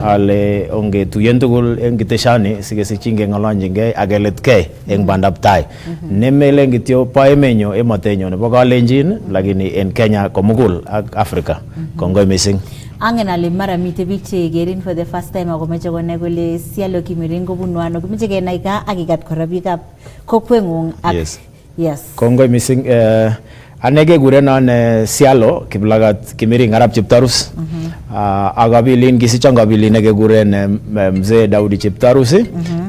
ale onge tuyen tugul eng kiteshani sikesichin ngolonjingei akeletkei eng bandab tai. Nemele kityo po emenyo emotenyo nebo Kalenjin lakini en Kenya komugul ak Africa. Kongoi mising. Angen ale mara mite biik che gerin for the first time ako meche konai kole Sialo Kimiring kobunu ano, kimeche kenai ka ak ikat kora biikab kokweng'ung ak yes. Kongoi mising. Ane kekurenon Sialo Kiplagat Kimiring arap Cheptarus. Akabilin kisichon kabilin nekekuren Mzee Daudi Cheptarus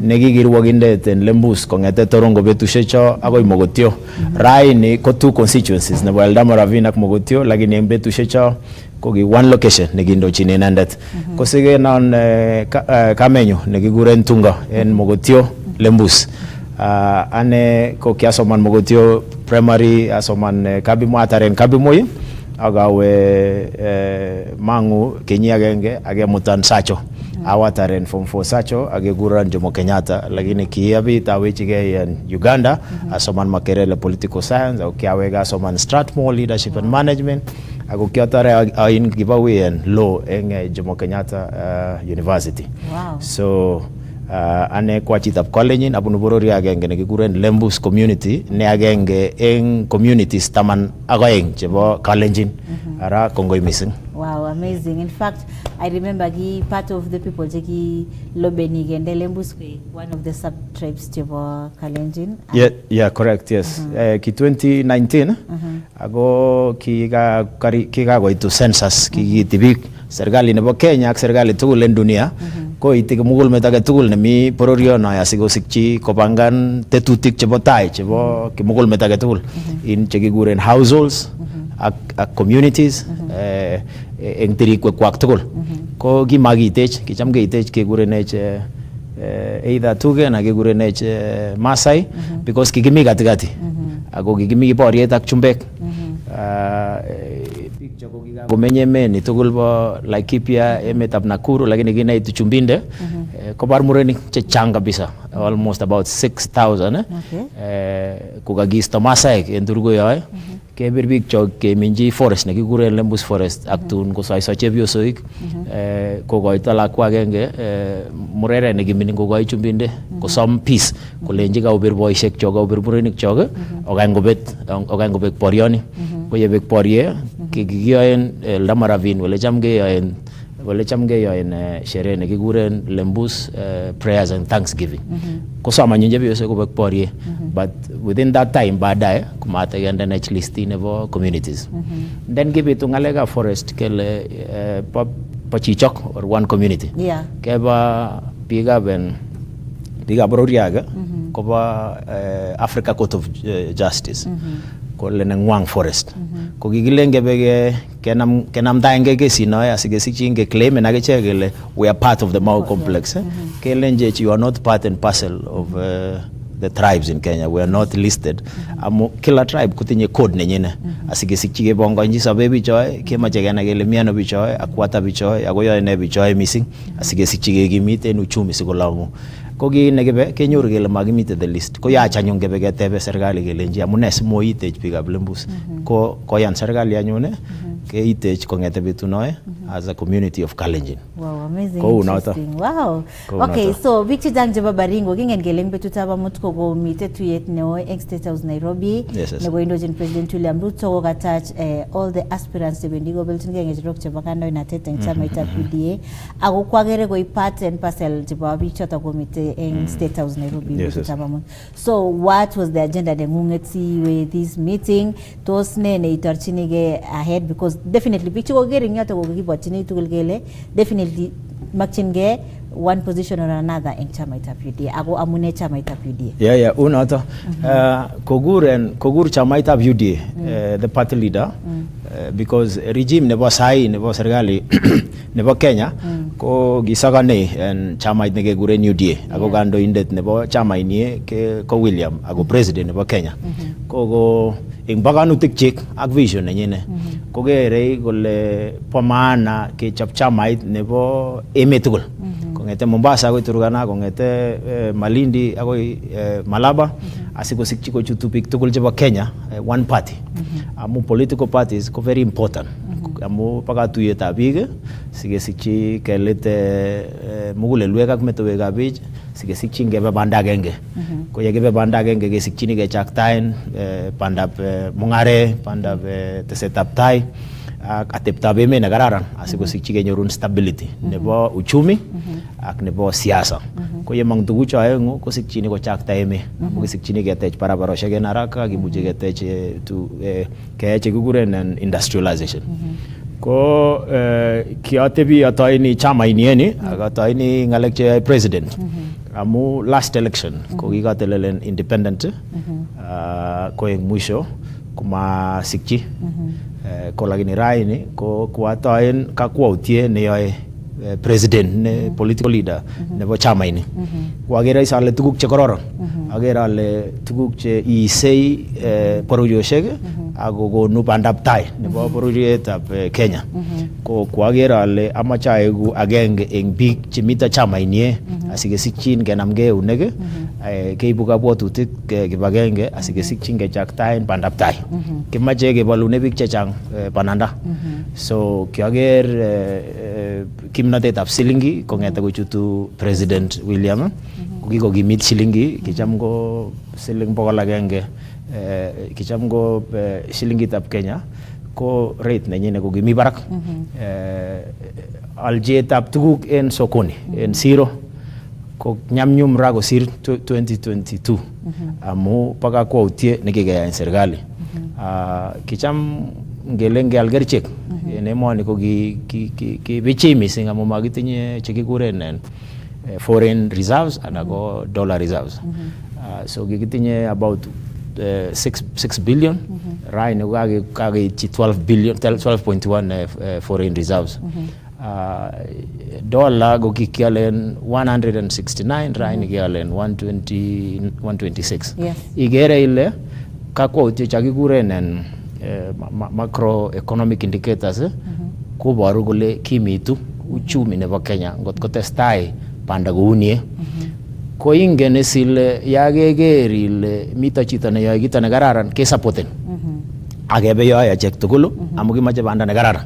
nekikirwokindet en Lembus kong'ete Torongo betushecho akoi Mogotio. Raini ko two constituencies nebo Eldama Ravine ak Mogotio, lakini en betushecho ko ki one location nekindochin inendet. Kosikenon kamenyu nekikuren Tunga en Mogotio Lembus. Ane ko kiasoman Mogotio primary, asoman ataren Kabimoi agawe mangu kenyi agenge agemutan Sacho. Awataren form 4 Sacho agekuran Jomo Kenyatta, lakini kiabit awechigei en Uganda asoman Makerele political science au kiawega asoman Strathmore leadership and management ako kiatare ain kibawi en law en Jomo Kenyatta University. Wow. So ane kwa chitab Kalenjin abunu borori agenge nekikuren Lembus community ne agenge eng communities taman agoeng chebo Kalenjin. Ara kongoi mising. Wow, amazing. In fact, I remember he part of the people jeki lobeni gende Lembus one of the sub tribes chebo Kalenjin. Yeah, correct, yes. Ki 2019 ago kika goitu census kikitibik serikali nebo Kenya ak serikali tugul en dunia ko itik mugul metake tugul nemi bororiono asikosikchi kopangan tetutik chebo tai chebo kimugul metake tugul in chekikuren households ak communities eng tirikwekwak tugul. Ko kimakitech, kicham keitech kekurenech either Tugen ak kekurenech Masai because kikimi katikati ako kikimi boriet ak chumbek. Biik choko kikakomenye meni tugul bo Laikipia, emetab Nakuru, lakini kinaitu Chumbinde kobar murenik chechang kabisa, almost about 6,000 kukakisto Masaek en Turgoyoe. Kebir biik chok keminji forest nekikuren Lembus forest ak tun kosoiso chepyosoik kokoito lakwa agenge murere nekimining kokoi Chumbinde kosom peace kolenji kaubir boisiek chok, kaubir murenik chok okany kobek borioni. Ko yebek borie kikiyoen Eldama Ravine wale cham keyoen sherehe nekikuren Lembus prayers and thanksgiving. Kosomanyin chepyosok kobek borie, but within that time baadaye kumatekendenech listi nebo communities. Then kibitu ngalekab forest kele po chichok or one community. Yeah. Keba biikab bororiaga koba Africa Court of Justice. Kole nengwang forest. Ko kikilenge bege kenam daenge kesino asikesichin ke claim na kechekele we are part of the Mau complex. Kelenje you are not part and parcel of the tribes in Kenya. We are not listed. Kila tribe kutinye code nenyine. Asikesichin ke bongonji sabe bichoy kemache kena kele miano bichoy akwata bichoy akoyoe ne bichoy missing asikesichin ke kimite uchumi sikolangu. Ko ki nekebe kenyoru kele makimite the list ko yaach anyun kebe ketebe serikali kelenji amune simoitech biikab Lembus ko koyan serikali anyun keitech kong'ete betunoe as a community of Kalenjin. Wow, amazing. Interesting. Wow. Okay, so biik chechang chebo Baringo kingen kele eng betutab amut kokomite tuyet neo eng State House Nairobi nebo indochin President William Ruto kokatach all the aspirants chebendi kobelchinkei ng'echerok chebo kandoinatet eng chamaitab UDA ako kwakere koi part and parcel chebo biik chotok komite in State House Nairobi. So what was the agenda nengunget siwe this meeting? Tos ne neitorchinige ahead, because definitely picture ko gering yoto ko kibwatchini tugul kele definitely makchinge one position or another eng chamaitab UDA ako amune chamaitab UDA. Yeah, unoto kogur chamaitab UDA the party leader because regime nebo sai nebo serikali nebo Kenya ko gisagane en chamait nekekuren UDA ako kandoindet nebo chamaini ko William ako president nebo Kenya ko eng baganutik chik ak vision nenyine kokere kole po maana kechop chamait nebo emet tugul kongete Mombasa akoi Turkana, kongete Malindi akoi Malaba asikosikchi kochutu biik tugul chebo Kenya one party. Amu political parties ko very important amu pa katuiyetab biik sikesikyi kelit mugulelwek ak metowekab biik sikesikyi ngebe banda agenge. Ko yekibe banda agenge kesikchini kechaktaen bandab mung'aret, bandab tesetab tai ak ateptab emet nekararan asikosikyi kenyorun stability nebo uchumi ak nebo siasa. Ko yemong tugucho aeng'u kosikchini kochakta emet amu kisikchini ketech barabaroshek en haraka, kimuchi ketech keyai chekikuren industrialization. Ko kiatebi atoini chamaini eni ak atoini ng'alek cheyoe president amu last election ko kikatelelen independent koek mwisho kumasikyi ko lakini raini ko kuatoen kakwautiet neyoe president ne political leader nebo chamaini. Ko agere ale tuguk chekororon, agere ale tuguk che iisei bororioshek ak kokonu bandab tai nebo bororietab Kenya. Ko agere ale amache aegu agenge eng biik chemito chamaini asikesikyin kenamgei eunek keibu kabwatutik kibagenge asikesikyin kechaktaen bandab tai. Kimache kebolune biik chechang bananda. So kiager kimnatetab silingi kong'ete kochutu President William ko kikokimit silingi, kicham ko siling 100, kicham ko silingitab Kenya ko rate nenyine ko kimi barak. Aljetab tuguk en sokoni en siro ko nyamnyum ra kosir 2022 amu pa kakwautiet nekikeyai en serikali. Kicham ngele ngeal kerichek en emoni ko kibichi mising amu makitinye chekikuren foreign reserves anan ko dollar reserves. So kikitinye about 6 billion. Raini kakeityi 12.1 foreign reserves. Dollar ko kikialen 169, raini kialen 126. Igere ile kakwautiet chakikuren macroeconomic indicators koboru kole kimitu uchumi nebo Kenya ngot kotestai banda kounie. Ko ingen isile yakeker ile mito chito neyoe kito nekararan kesapoten akebe yoe achek tugul amu kimache banda nekararan.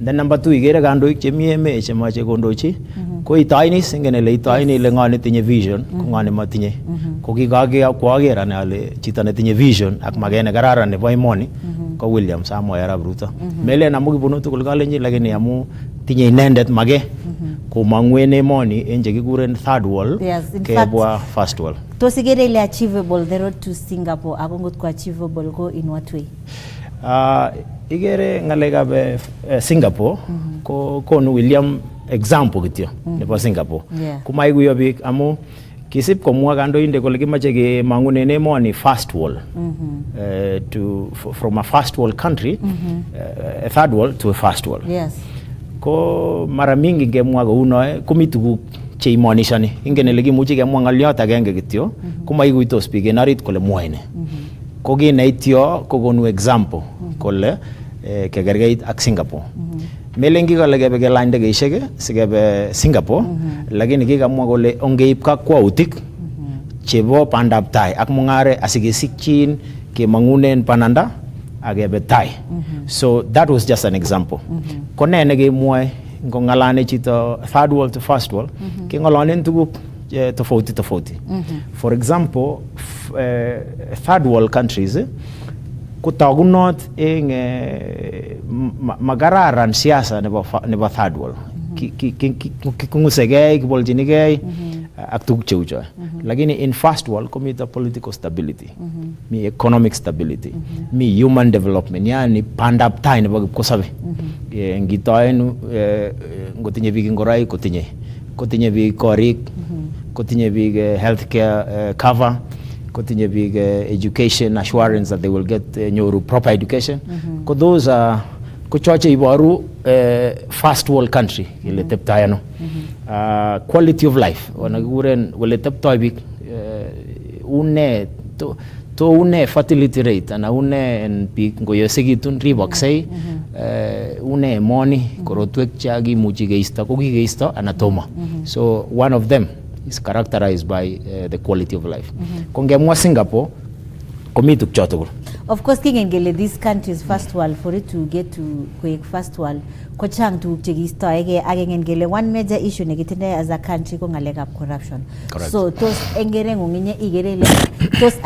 Then number 2 ikere kandoik chemi emet chemache kondochi ko itoini, singen ile itoini ile ng'o netinye vision ko ng'o nematinye. Ko kikaker ane ale chito netinye vision ak maket nekararan nebo emoni ko William Samoei Arap Ruto. Melen amu kibunu tugul kalenjin, lakini amu tinye inendet make komong'u en emoni en chekikuren third world kebwa first world. Tos ikere ile achievable the road to Singapore ako ngot ko achievable ko in what way? Igere ng'alekab Singapore ko konu William example kityo nebo Singapore. Kumaikuyo biik amu kisip komwa kandoinde kole kimache kemang'unen emoni first world, from a first world country, a third world to a first world. Ko mara mingi ngemwa kounoe komi tuguk cheimonishani. Ingen ile kimuchi kemwa ng'oliot agenge kityo komaikuitos biik en orit kole mwoe ne. Ko kineityo kokonu example kole kekerkeit ak Singapore. Melen kikole kebe kelany ndegeishek sikebe Singapore, lakini kikamwa kole ongeib kakwautik chebo bandab tai ak mung'aret asikesikyin kemang'unen bananda akebe tai. So that was just an example. Ko ne nekemwoe ngong'alane chito third world to first world keng'olonen tuguk tofauti. For example, third world countries kotagunot eng magararan siasa nebo third world. Kingusegei, kibolchinigei ak tuguk cheu cho. Lakini in first world komito political stability, mi economic stability, mi human development, yani bandab tai nebo kipkosobe. Ngitoen ngotinye biik ngoroik kotinye biik korik, kotinye biik healthcare cover, kotinye biik education assurance that they will get nyoru proper education. Ko those are kochoche iboru first world country ile teptoi ano. Quality of life wanakikuren wale teptoi biik une to une fertility rate ana une en biik ngoyosekitun riboksei, une emoni korotwek chakimuchi keisto ko kikeisto ana tomo. So one of them is characterized by the quality of life. Kongemwa Singapore komi tukcho tugul. Of course kingen gele this country is first world, for it to get to koek first world ko chang tuguk chekistoege ak ingen gele one major issue nekitindoi as a country ko ngalekab corruption. Correct. So tos engere ngunginye igere le tos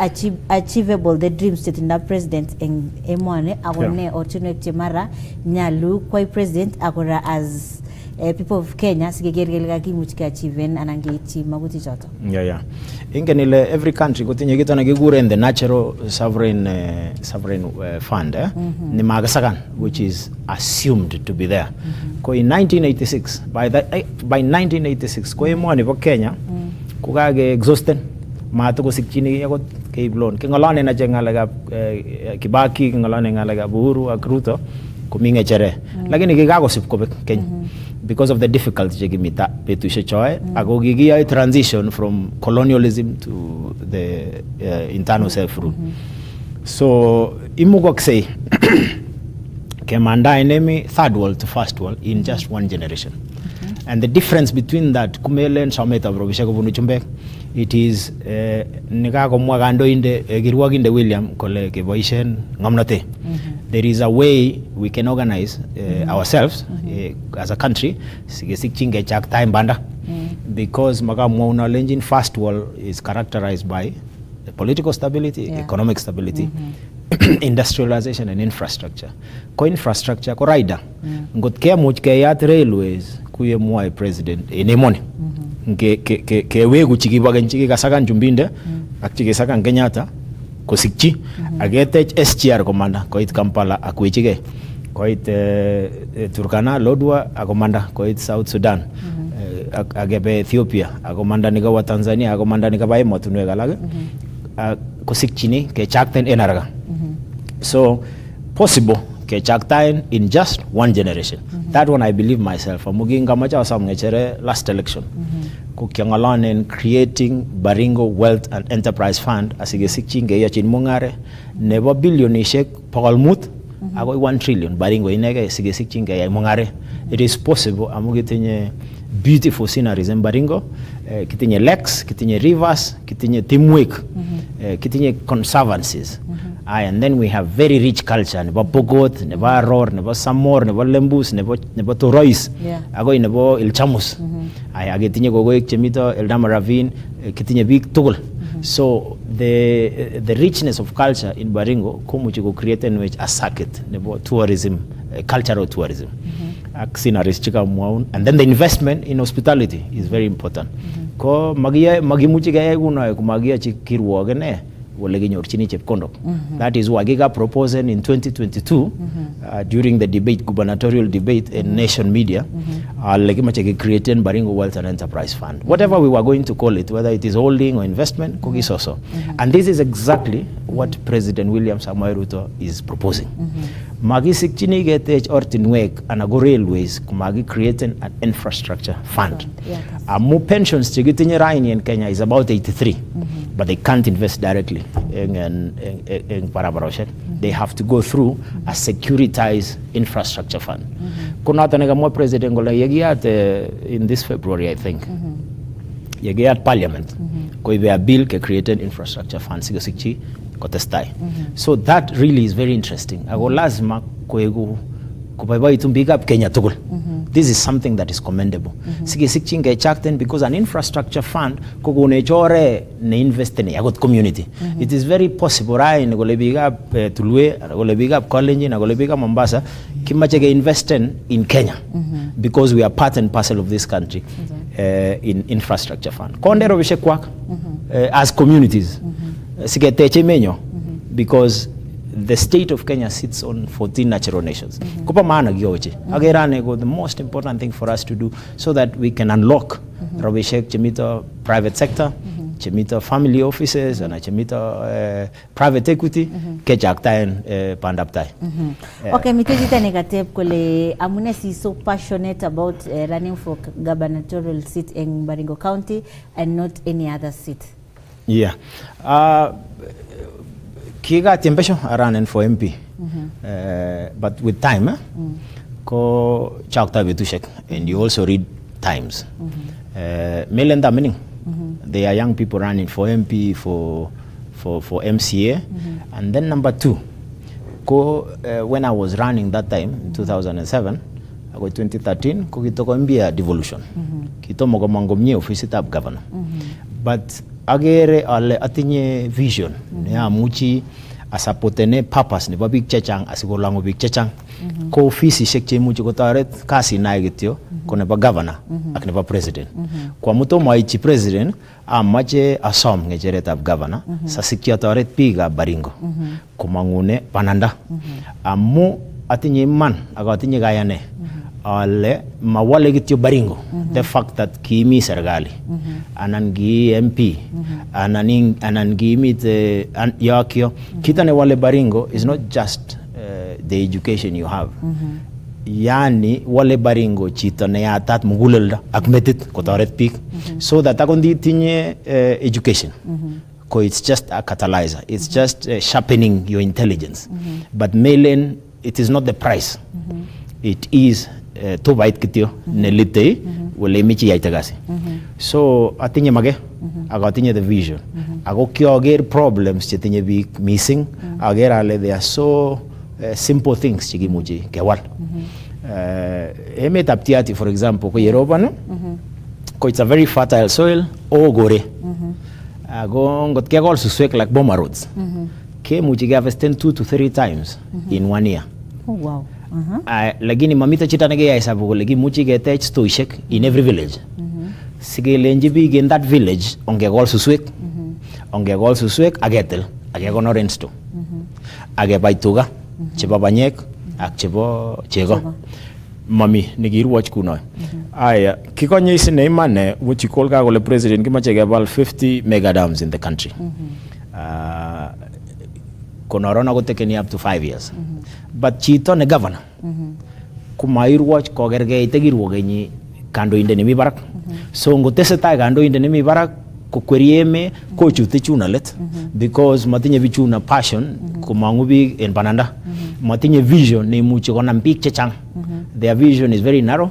achievable the dreams chetinda president eng emone akone ortinwek chemara nyalu koi president akora as people of Kenya sigeger gele kakimuch keachieve anan keityi magutik choto. Yeah. Ingen ile every country kotinye kito nekikuren the natural sovereign fund ni magasakan, which is assumed to be there. Ko in 1986 by 1986 ko emoni bo Kenya ko kage exhausted matuko sikchini yakot keib loan kingolane na ngalekab Kibaki kingolane ngalekab Uhuru ak Ruto komi ngechere lakini kikakosip kobek Kenya because of the difficulty chekimita betushek choe ako kikiyoe transition from colonialism to the internal self rule. So imukoksei kemanda enemy third world to first world in just one generation. And the difference between that kumelen someta robisha kobunu chumbek, it is nikakomwa kandoinde kirwoginde William kole keboishen ngomnote. There is a way we can organize ourselves as a country sigesikchinge chak time banda because makamwa unalenjin first world is characterized by political stability, economic stability, industrialization and infrastructure. Ko infrastructure ko raida ngot kemuch keyat railways kuye mwae president enemoni ke wegu chikibagen chikikasakan Chumbinde ak chikisakan Kenyatta kosikchi agetech SGR komanda koit Kampala akwechige koit Turkana Lodwa akomanda koit South Sudan agebe Ethiopia akomanda nikawa Tanzania akomanda nikaba emotunwek alak kosikchini kechakten enaraga. So possible kechakten in just one generation. That one I believe myself. Amuginga macha wasam ngechere last election. Kukiangalan in creating Baringo Wealth and Enterprise Fund asigesikchinge yachin mungare nebo billionishek pagalmut ako 1 trillion Baringo inege asigesikchinge ya mungare. It is possible amugitinye beautiful sceneries in Baringo, kitinye lakes, kitinye rivers, kitinye timwek, kitinye conservancies. And then we have very rich culture, nebo Pogot, nebo Aror, nebo Samor, nebo Lembus, nebo Torois, ago nebo Ilchamus. Kitinye gogoek chemito Eldama Ravine, kitinye big tugul. So the richness of culture in Baringo komuchi go create a circuit nebo tourism, cultural tourism. And then the investment in hospitality is very important. Ko magimuchi kaya kuno kumagia chikirwogene wale ginyorchini chepkondok. That is why Giga proposed in 2022 during the debate, gubernatorial debate in Nation Media, legimache creating Baringo Wealth and Enterprise Fund. Whatever we were going to call it, whether it is holding or investment, kugisoso. And this is exactly what President William Samoei Ruto is proposing. Magi sikchini getech ortinwek anago railways kumagi creating an infrastructure fund. Mu pensions chigitinye raini in Kenya is about 83, but they can't invest directly in Parabaroshet. They have to go through a securitized infrastructure fund. Kunata nega president ngola yegiat in this February, I think. Yegiat parliament. Ko ibe a bill ke created infrastructure fund sigosikchi kotestai. So that really is very interesting. Ago lazima koegu kupaibai big up Kenya tugul. This is something that is commendable. Sigesikchinge chakten because an infrastructure fund kogune chore ne invest ne yagot community. It is very possible right ne gole big up Tulwe, gole big up Kalenjin, gole big up Mombasa kimache ge invest in Kenya because we are part and parcel of this country in infrastructure fund. Kondero bishe kwak as communities. Sigeteche menyo because the state of Kenya sits on 14 natural nations. Kupa maana gyoche. Agerane go the most important thing for us to do so that we can unlock Robeshek chemito private sector, chemito family offices and chemito private equity kejaktain pandaptai. Okay, mitejita negative kole amune si so passionate about running for gubernatorial seat in Baringo County and not any other seat. Yeah. Kiga tempesho running for MP. But with time, ko chakta betushek, and you also read times. Melenda meaning they are young people running for MP, for for MCA. And then number 2, when I was running that time, 2007, ako 2013, ko kitoko mbia devolution. Kito mo mango mie office tab governor. But agere ale atinye vision. Ya muchi asapotene purpose ni babik chechang asikolango bik chechang. Ko office shek muchi ko taret kasi na gityo ko ne ba governor ak ne ba president. Kwa muto maichi president amache asom ngecheret ab governor sa sikya taret piga Baringo. Kumangune pananda. Amu atinye man aga atinye gayane. Ale mawale gityo Baringo. The fact that kimi sergali anangi MP anangi mit yakyo kita ne wale Baringo is not just the education you have. Yani wale Baringo chito ne atat mugulelda akmetit ko taret pik so that akondi tinye education. Ko it's just a catalyzer. It's just sharpening your intelligence. But Melen, it is not the price. It is to bait kityo nelite wala michi yaitagasi. So atinye mage aga atinye the vision. Ago kyoger problems che tinye big missing agera ale they are so simple things chigi muji kewal. Emet aptiati for example ko Europa no ko it's a very fertile soil o gore. Ago ngot kegol suswek like bomber roads. Ke muji harvest 2 to 3 times in 1 year. Oh wow. Lagini mamita chita nage ya isabu ko lagi muchi get stoishek in every village. Sige lenji big in that village onge gol suswek. Onge gol suswek agetel age gonoren sto. Age baituga chebo banyek ak chebo chego. Mami nigiruoch kuno. Aya kikonye isine imane wuchi kolga gole president kimache gebal 50 mega dams in the country. Konorona go tekeni up to 5 years. But chito ne governor. Kumairuoch kogerge itegiruogenyi kando inde nimi barak. So ngotese ta kando inde nimi barak ko kwerieme ko chute chuna let because matinye bichuna passion kumangu big en bananda. Matinye vision ne muchi kona big chechang. Their vision is very narrow.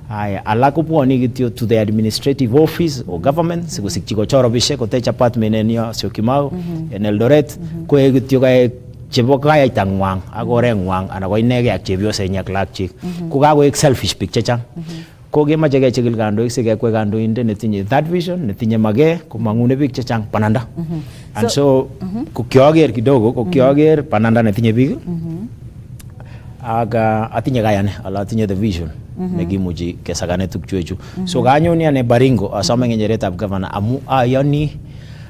Alako pwani gityo to the administrative office or government siku sikchiko choro bishe ko techa apartment enyo Syokimau en Eldoret ko gityo kay chebo kaya itangwang agore ngwang ana ko inege ak chebyo se nyak lakchik ko ga go selfish picture chang ko ge ma jege chigil gando isige ko gando inde netinye that vision netinye mage ko mangune big chang pananda and so ko kyoger kidogo ko kyoger pananda netinye big aga atinye gayane ala atinye the vision negimuji kesagane tukchuechu so ganyo ni ane Baringo asome ngejeret ab governor amu ayani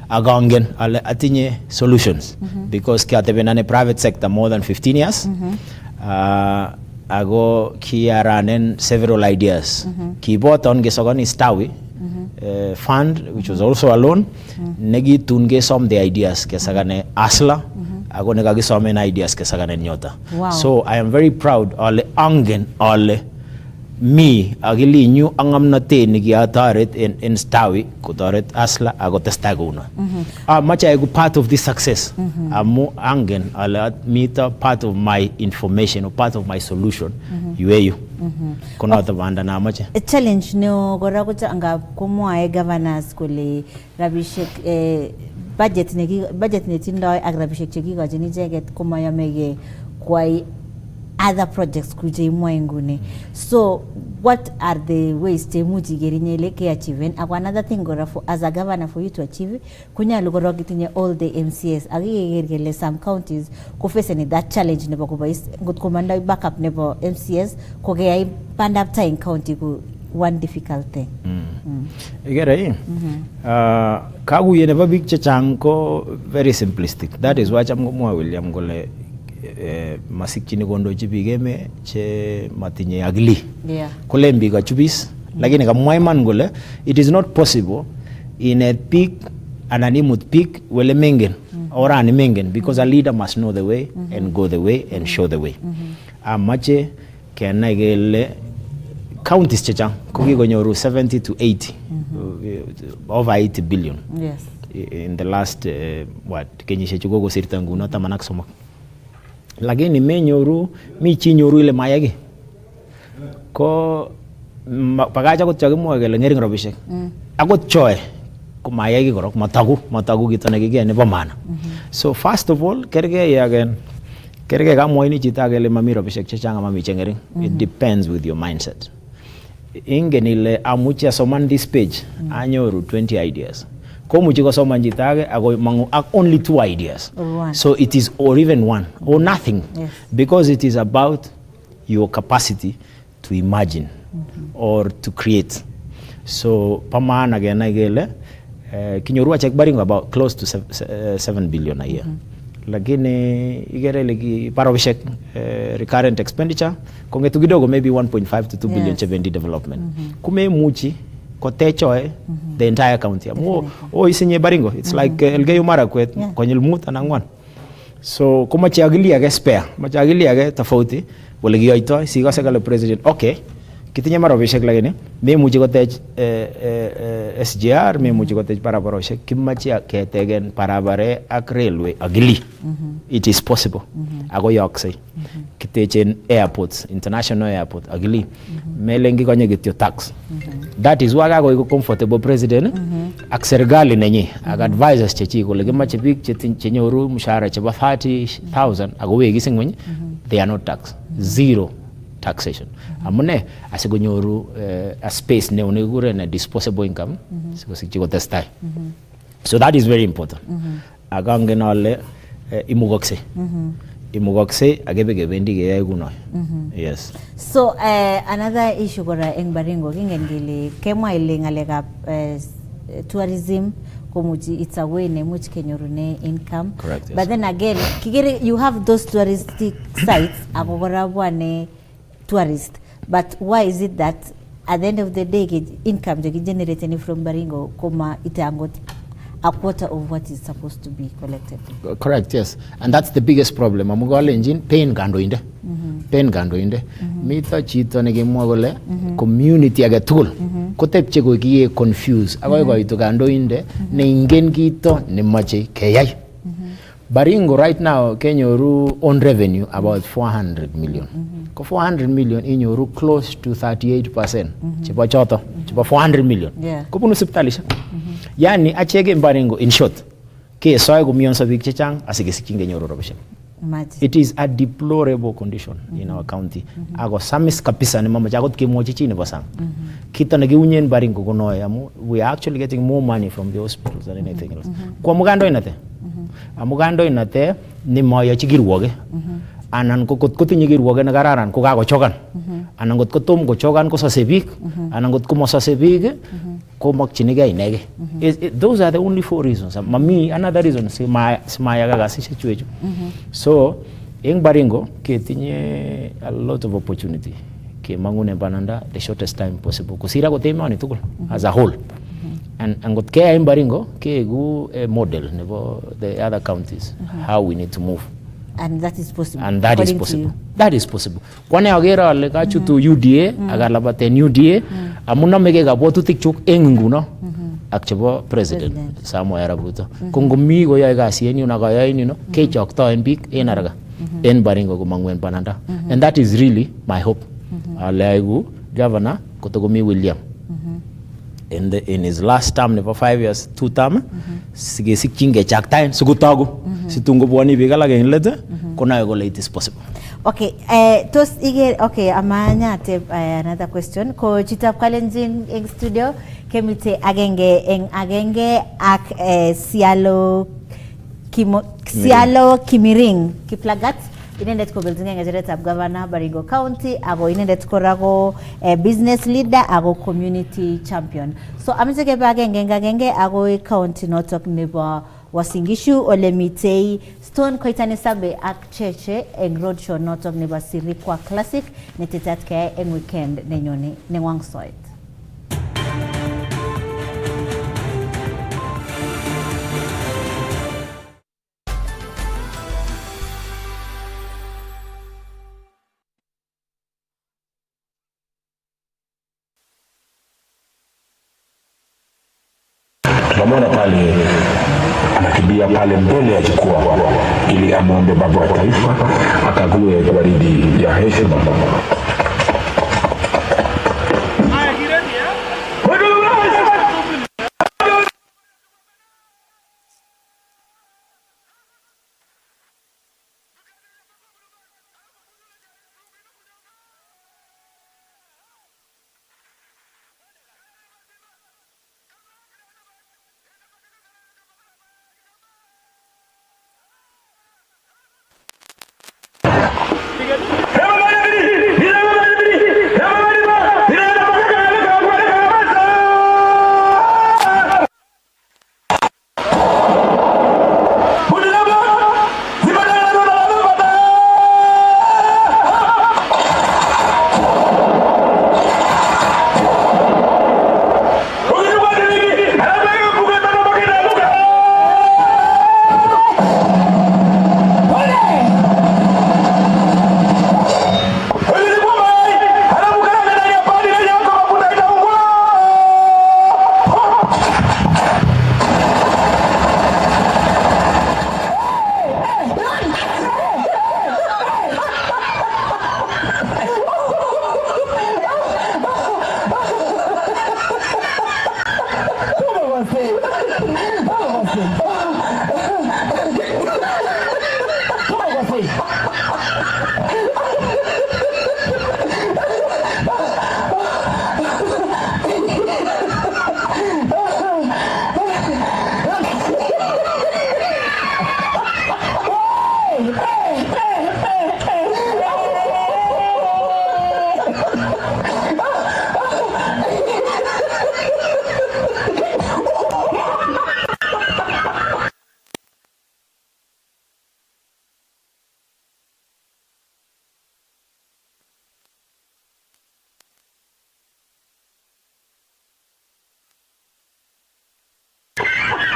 agangen ala atinye solutions because kiatebenane private sector more than 15 years ago kiaranen several ideas kiboton gesogani stawi fund which was also a loan negi tunge some the ideas kesagane asla ago negagisome ideas kesagane nyota. Wow. So I am very proud ale angen ale mi agili nyu angamnate ni giataret in stawi kotaret asla ago testaguna. Much I go part of this success. Amu angen ala mita part of my information or part of my solution. You kono tabanda na mache. A challenge no gora kucha anga kumwa governors kule rabishek budget ne tindo agrabishek cheki gajini jeget kuma yamege kwai other projects kuje mwengune. So what are the ways te muji gerinye leke achieve? Another thing gora for as a governor for you to achieve kunya lugoro gitinye all the MCS agigele some counties ko face ni that challenge ne bakuba ngot komanda backup ne bo MCS ko ge pand up time county ku one difficult thing. Igere kagu yene ba big chang ko very simplistic. That is why chamgo William gole masikini gondo chibigeme che matinye agli kolembi ga chubis lakini kama man gole it is not possible in a peak anonymous peak wele mengen or ani mengen because a leader must know the way and go the way and show the way amache kana gele counties chechang kogi gonyoru 70 to 80 over 80 billion in the last kenyishe chugo sirta nguno tamanak somak lakini menyoru mi chinyoru ile mayagi ko pagacha ko chagi mo gele ngering robishek akot choe kumayai korok matagu kito nekige nebo maana. So first of all kerge kamwaini chito age le mami robishek chechang mami chengering. It depends with your mindset. Ingen ile amuchi asoman this page anyoru 20 ideas. Komuchi kosoman chito age ako mangu only 2 ideas. So it is or even 1 or nothing. Yes. Because it is about your capacity to imagine or to create. So pamana gena igele kinyorua check Baringo about close to 7 billion a year. Lakini igere legi parobishek recurrent expenditure kongetu kidogo maybe 1.5 to 2 billion chevendi development. Kume muchi kotecho the entire county. Isinye Baringo it's like Elgeyo Marakwet konyil mut and angwan. So kuma chiagili age spare machagili age tofauti wala giyoito sigase kale president okay kitinye marobishek lakini memuchi kotech SGR memuchi kotech barabaroshek kimachi ketegen barabare ak railway agili. It is possible. Ako yoksei kitechen airports international airport agili melengi konye kityo tax. That is why ako comfortable president ak serikali nenyi ak advisors chechi kole kimache bik chenyoru mshahara chebo 30,000 ako wegi singweny they are not taxed. Zero taxation. Amune asigonyoru a space ne unigure na disposable income sikosichiko testai. So that is very important. Agangen ale imugokse. Imugokse agebege bendi ge guno. Yes. So another issue gora eng Baringo ngengele kemwa ile ngaleka tourism komuji it's a way ne much kenyorune income. Correct, yes. But then again kigere you have those touristic sites agogora bwane tourist, but why is it that at the end of the day income generated from Baringo koma itaangot a quarter of what is supposed to be collected? Correct, yes. And that's the biggest problem. Amugole engine pain gando inde. Pain gando inde. Mita chito negemwa gole community age tool. Kotepche ko kiye confuse. Agoy go ito gando inde ne ingen kito ne mache keyai. Baringo right now kenyoru on revenue about 400 million. Ko 400 million inyoru close to 38%. Chebo choto, chebo 400 million. Ko bunu sipitalisha. Yani achege Baringo in short. Ke soy gumion sa big chechang asigesikking genyoru robisha. It is a deplorable condition in our county. Ago samis kapisa ni mama jagot ke mochichi ne basang. Kita nagiunyen Baringo gonoy we are actually getting more money from the hospitals than anything else. Kwa mugando inate. Amugando inate ni moyo chigirwoge. Anan ko kotinye girwoge na kararan ko kakochokan. Anan kot kotom kochokan ko sase biik. Anan kot komosase biik ko makchinige inege. Those are the only 4 reasons. Mami another reason simaya gagasishe chuecho. So eng Baringo ketinye a lot of opportunity ke mangune bananda the shortest time possible kusira ko tema ni tukul as a whole. And got care in Baringo ke gu a model nebo the other counties how we need to move. And that is possible. And that is possible. That is possible. Kwane agera le kachu to UDA agalaba ten UDA amuna mege gabotu tikchuk enguno akchebo president Samuel Arabuto. Kongomi go ya gasi eni una ga ya eni no ke chokto en big en araga en Baringo ko mangwen pananda. And that is really my hope. Alaigu governor Kotogomi William. In his last term for 5 years 2 term sige sikkinge chaktain sugutago situngo bwani bigala gen lete kona go it is possible. Okay, tos ige okay amanya te another question ko chita kalenjin eng studio kemite agenge ak sialo kimiring kiplagat inendet ko belzinga ngajeret ab governor Baringo County ago inendet ko rago business leader ago community champion. So amizeke bagenge ago county notok nebo Wasingishu Olemitei Stone koitane sabe ak cheche eng road show notok nebo Sirikwa Classic netetatke eng weekend nenyone nengwang soit. Tunamwona pale anakimbia pale mbele ya jukwaa ili amwombe baba wa taifa akague gwaridi ya heshima.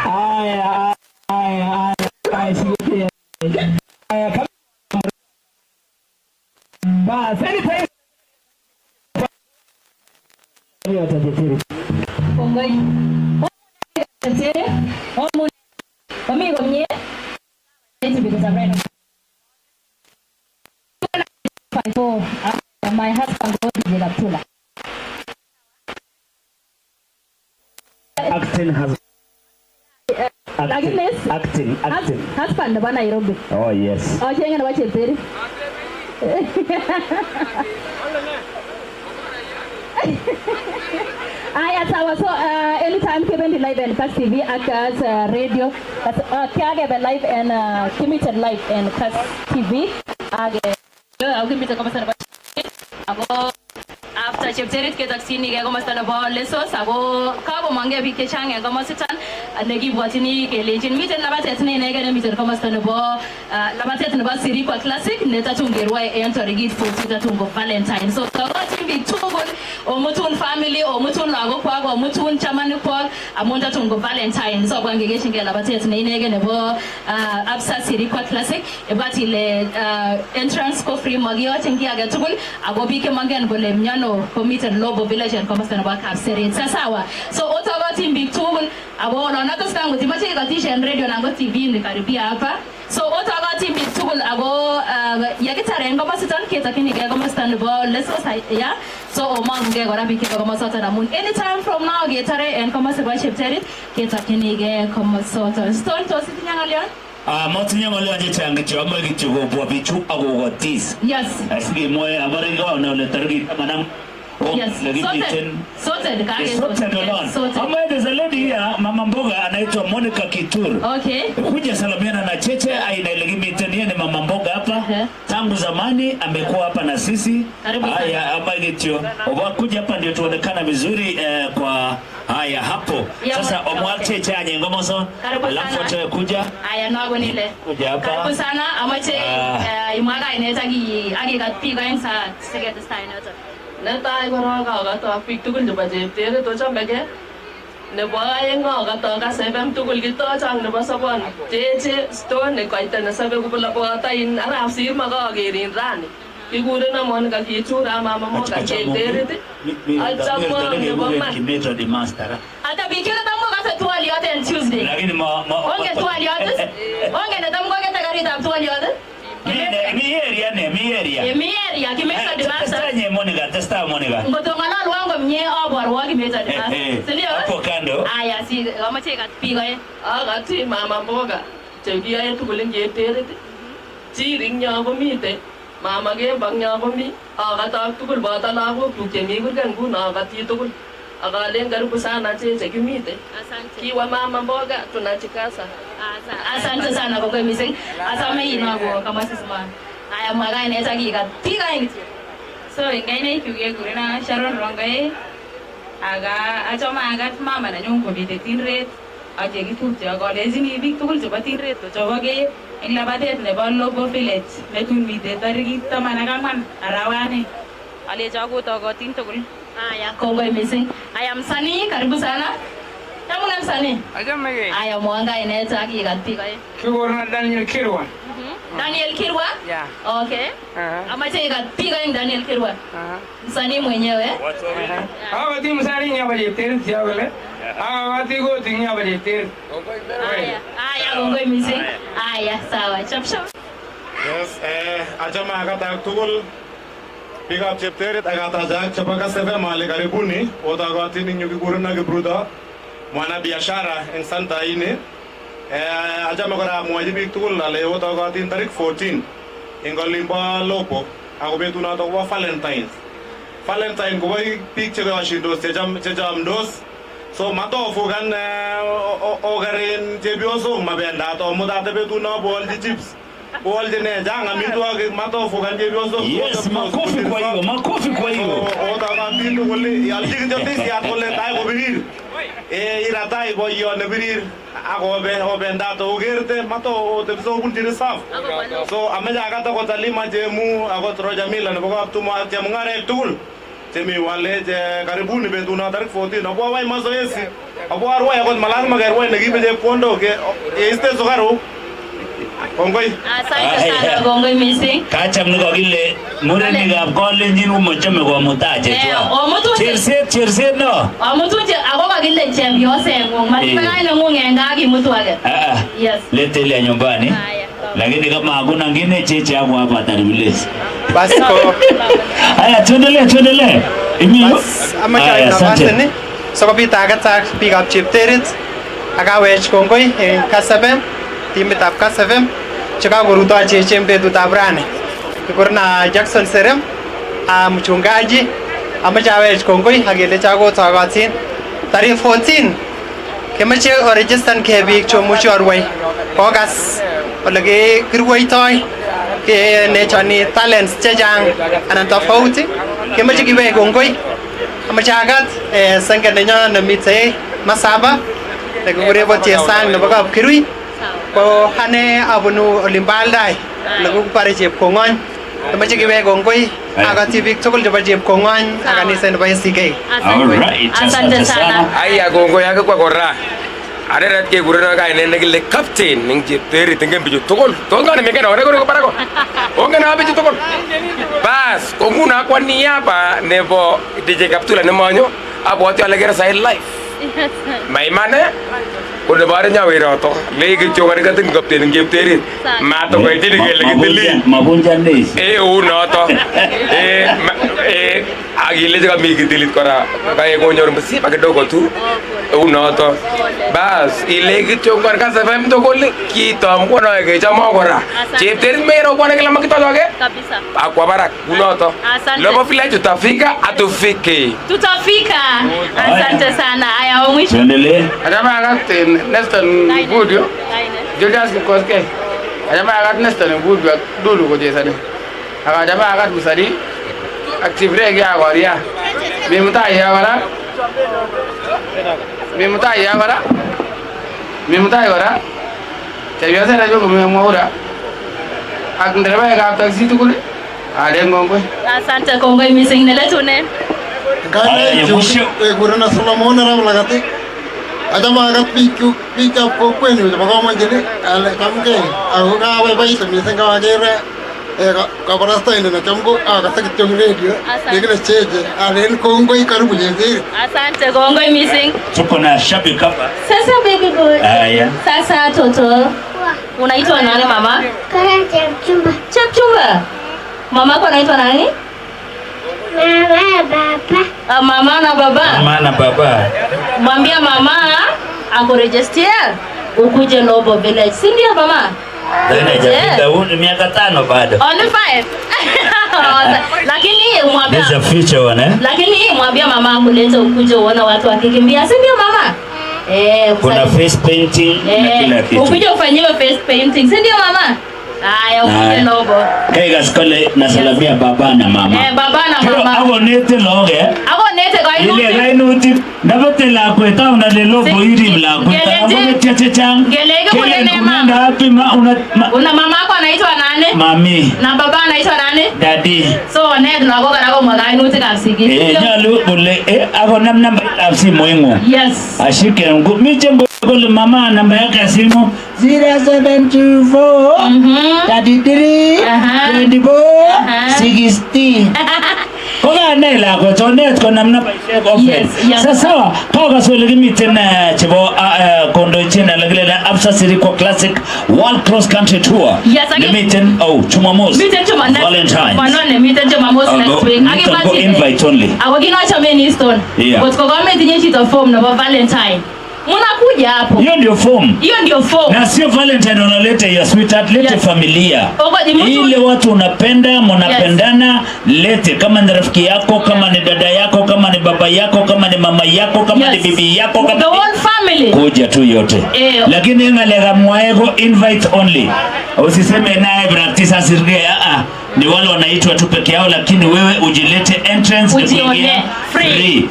Aya sikia. Aya basi ni hiyo tajiri. Kongoi. Tajiri. Omu. Kami komye. Eti because I'm ready. My husband goes to Gatula. Acting has acting. Husband ba Nairobi. Oh yes. Oh chenga na bache teri. Sawa. So anytime Kevin live and Kass TV Kass radio Kiage be live and Kimited live and Kass TV age aku bisa kama sana ako after chepterit ke taksini ke kama sana ba lesos ako ka bo mange bi ke change kama sitan negi bwatini ke legend miten labatet ne ne ga miten kama sana ba labatet ne ba siri kwa classic ne tatungerwa enter git for tatungo Valentine so tawatin bi tugol o mutun family o mutun lago kwa o mutun chamani kwa amonda tungo Valentine so kwa ngege shinge labatet ne ne ga ne ba absa siri kwa classic e batile entrance ko free magio tingi aga tugol agobi ke mangen bole mnyano committed lobo village and kama sana ba kapsere sawa so otawa team big tugol abona na tostangu timache ka tisha radio na ngo TV ni karibia hapa so otawa team big tugol ago yakitare ngoma sitan keta kini ga kama stand ba leso ya so o mangue gora bi ke kama sota na mun anytime from now getare and kama se ba chepterit keta kini ga kama sota stone to sitinyanga leon motinya ngole aje changa chama gichugo bo bichu ago this yes asige moye amare go na le targi manam yes sorted there's a lady here mama mboga anaitwa Monica Kitur okay kuja salamiana na Cheche aina ile mitten ni mama mboga hapa tangu zamani amekuwa hapa na sisi haya hapa getio kuja hapa ndio tuonekana vizuri kwa haya hapo sasa omwache chanye ngomoso alafu atakuja haya nago nile kuja hapa karibu sana amache imwaga inaweza akipiga insa second stein hata netai korong akato biik tugul chebo cheptere tochomege nebo aeng akato kasebem tugul kitochang nebo sobon Cheche Stone koite nesobe kubulabotain arap sir makakerin rani kikuren amon kakichura mama moka chepterit achamo nebo man kimeto di master ata bikira tambo kase twaliot en Tuesday lakini onge twaliot onge netambo kete karitab twaliot mi area kimeta dimasa nye Monica ngotongana lwango mnye abarwa kimeta dimasa sindio hapo kando aya si amache katpigo akati mama mboga chekiyae tugul eng chepterit chiring nyo komite mama kembang nyo komi akatok tugul boto lagok chuk chemi kurgan nguno akati tugul akalen karibu sana Cheche kimite kiwa mama mboga tunachikasa asante sana kwa mising asame inago kama sisman aya mwaga inaweza kikapiga hivi so ngaine ikiuge kurina Sharon Rongai aga achoma aga mama na nyongo bite tinret aje kitutya kolezini bik tugul chebo tinret to choboge eng labatet nebo Lobo Village metun mite tarikit 14 arawani alecha kotokotin tugul aya kongoi mising aya msanii karibu sana Tamuna msanii ajamege aya mwanga inaweza kikapiga kigorna Daniel Kirwa Daniel Kirwa? Yeah. Okay. Amache ikapiga ing Daniel Kirwa. Msanii mwenyewe. Hawa ti msanii nya bali ter tiagale. Hawa ti go ti nya bali ter. Aya ngoi missing. Aya sawa. Chap chap. Yes, ajama akata tugul pick up chepteret akata jak chapaka sebe mali karibuni otagati ninyo kigurna ke bruda mwana biashara en Santa Ine ajama kora mwaji bik tugul ale otagati tarik 14 ingolimba lopo ako betunoto ko Valentine ko bik che kashindos chejamdos so matofu kan ogarin chebioso mabenda to mudate betuno bolji chips bolji ne janga mitwage matofu kan chebioso yes makofi kwa hiyo otagati tugul yalji jotis ya kole tai ko birir iratai ko yone birir agobe obenda to gerte mato te so bunti saf so ameja akata ko talima jemu ago troja mila ne boko tuma jamngare tugul temi wale je karibuni betuna tarik 14 abo wai mazoezi Abo arwa yakon malazima garwa nagibe chepkondo ke iste sukaru. Kongoi. Asante sana kongoi missing. Kacham nikokile murenikab kolenjin komochome komutache chwa. Cherset no. Omutuje ako kakile chepyoseng'ung. Matipakaineng'ung en gaa kimutu age. Yes. Lete ile nyumbani. Lakini kama hakuna ngine cheche hapo hapa ataribilesi. Basi ko. Haya tuendelee. Bas amakai nafasi ni. Sikobit agatak biikab Chepterit akawech kongoi en Kass FM, timitab Kass FM chekakorutochi en betutab rani. Kikurna Jackson Serem, mchungaji, amache awech kongoi akelechi akotokotin. Tarehe 14 kemoche oregistan ke biik chomuchi orwai kokas ole kirwoitoi kenechoni talents chechang anan tofauti kemoche kiwech kongoi. Amache akat senge nenyon nemitei Masaba nekikure bo Chesang nebo Kapkirui ko ane abunu olimbo Aldai nekikupare Chepkong'ony. Amache kiwech kongoi akati biik tugul chebo Chepkong'ony ak kanisa nebo SCK. Asante sana. Aya kongoi ake kwa kora. Areret ke kurena kainet nekile captain ning Chepterit ingen bichu tugul. Tongane meken ore ko parako. Ongen bichu tugul. Bas, konguna kwa niaba nebo DJ Kaptula nemonyo abwoti ale kera sai live. Maimane Kone bare nyaweroto legi chongani katin kapten ning Chepterit. Mato ko itini kele kitili. Mabunja nis. Unoto. Agile jaga mi kitilit kora. Kaya konyor msiba kidogo tu. Unoto. Bas ilegi chongan Kass FM tugul kitom kono ke chamo kora. Chepterit mero kwana kila makitoto wake? Kabisa. Akwa barak unoto. Lobo fila tutafika atufike. Tutafika. Asante sana. Aya mwisho. Tuendelee. Ajama agat Neston Budio. Julius Koske. Ajama agat Neston Budio dulu ko jesane. Ajama agat Musari. Aktifre gya waria. Mimutai ya wala. Mimutai wala. Tayo sa radyo kumemura. Ak ndereba ka taxi tukuli. Ale ngongwe. Asante kongoi missing neletune. Kale jo gurana Solomon ramlagati. Ajama agat pikap ko kwenu baka manjene ale kamke aku ka bai semisen ka ajere ka barasta ina chamgo aga sakit chong radio dekile cheje ale kongoi karibu nyezi. Asante kongoi missing. Tuko na shabiki hapa. Sasa baby boy. Aya. Sasa toto. Unaitwa nani mama? Kaya Chepchumba. Chepchumba. Mama yako anaitwa nani? Mama na baba. Mama na baba. Mwambia mama akuregister ukuje Lobo Village. Si ndio mama? Ndio miaka 5 bado. Only 5. Lakini mwambia. This is a future one eh? Lakini mwambia mama akulete ukuje uone watu wakikimbia. Si ndio mama? Kuna face painting na kila kitu. Ukuje ufanyiwe face painting. Si ndio mama? Aya ukuje Lobo. Kaigas kole nasalamia baba na mama. Baba na mama. Ako nete loge. Ako nete kainuti. Ile kainuti. Nabote la kweta una le Lobo iri la kweta. Ako tete chang. Gelege kule nema. Hapi una mama yako anaitwa nani? Mami. Na baba anaitwa nani? Daddy. So net na kwa kana kwa kainuti kapsiki. Nyalu kule ako namba apsi moingo. Yes. Ashike ngo mijengo kule mama namba yake simu 0724 33 24 16. Koga nela ko tonet ko namna baishe ko fe. Sasa koga so limiten chebo kondo chena laglela Absa Siriko Classic World Cross Country Tour. Limiten Chumamos. Valentine. Manone miten Chumamos next week. Go invite only. Awagino chameni stone. But ko government yenye to form na Valentine. Munakuja hapo. Hiyo ndio form. Hiyo ndio form. Na sio Valentine unalete ya sweetheart, lete familia. Ile watu unapenda, mnapendana, lete kama ni rafiki yako, kama ni dada yako, kama ni baba yako, kama ni mama yako, kama ni bibi yako, kama the whole family. Kuja tu yote. Lakini ngalega mwaego invite only. Usiseme naye practice sirge ni wale wanaitwa tu peke yao, lakini wewe ujilete entrance ujione free.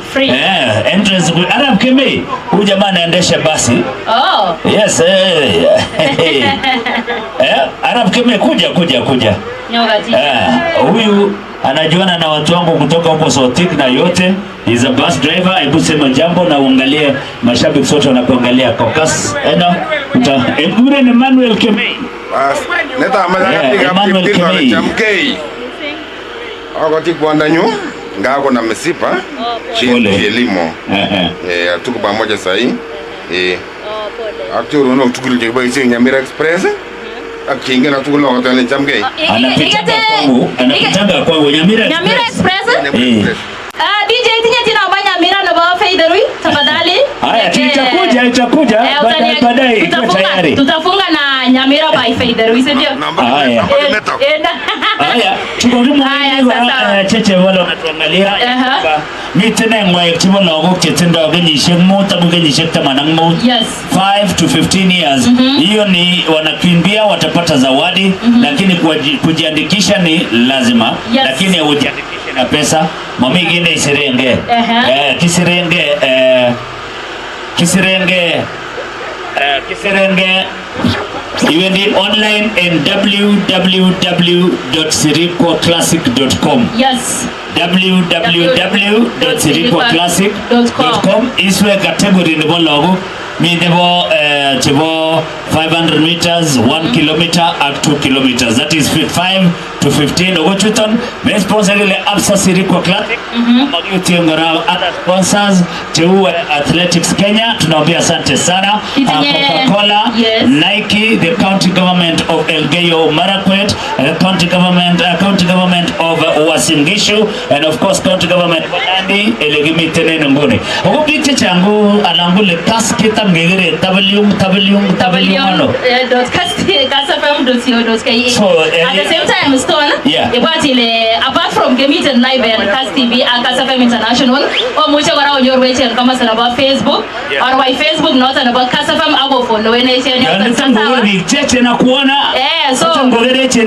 Entrance Arab Keme huyu jamaa anaendesha basi. Yes Arab Keme kuja Nyongati. huyu anajuana na watu wangu kutoka huko Sotik na yote. He's a bus driver. Hebu sema jambo na uangalie mashabiki wote wanapoangalia kwa Kass. Ebure ni Emmanuel Kemei. Neta Emmanuel Kemei. Chamkei. Wakati kwanda nyu ngako na mesipa chini elimo. Tuko pamoja sasa hii. Actually no tukuli kwa isi Nyamira Express. Akinga na tukuli wakati ni Chamkei. Anapitanga kwangu Nyamira Express. DJ tinya tina banya Nyamira na ba Faiderui tafadhali. Haya itakuja baadaye iko tayari. Tutafunga na Nyamira by Faiderui sio? Haya. Haya, tukorumu cheche wala wanatuangalia. Mitene ngwe tibo logo kitendo genyishe mota genyishe tamanango. Yes. 5 to 15 years. Hiyo ni wanakimbia watapata zawadi, lakini kujiandikisha ni lazima. Lakini hujiandikishe na pesa. Mami gine isirenge. Kisirenge iwendi online in www.sirikwaclassic.com. Yes. www.sirikwaclassic.com. Iswe category ni logo. Mi nebo 500 meters, 1 kilometer up 2 kilometers. That is 5 to 15. Ogochuton, main sponsor ile Absa Sirikwa Classic. Magiuti ngora other sponsors, Teue Athletics Kenya. Tunaambia asante sana. Coca-Cola, Nike, the county government of Elgeyo Marakwet, the county government of Uasin Gishu, and of course county government of Nandi, Elegimi Tene Ngone. Ogopiche changu alangule Kass kita ngegere www.kassfm.co.ke. So at the same time, Stone, apart from Gemited Live and Kass TV and Kass FM International, or mucho around your way and come about Facebook, or my Facebook not and about Kass FM abo follow and so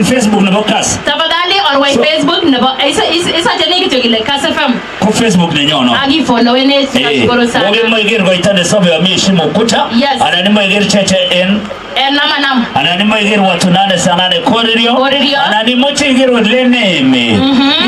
Facebook na Kass. Tafadhali or my Facebook na isa jani kitu ile Kass FM. Ko Facebook ni nyono. Agi follow and tunashukuru sana. Wewe mwingine kwa itande sobe wa mishimo kuta. Ananima igeri cheche nama. Ananima igeri watu 8 sana ne koririo. Ananima igeri wadlene me.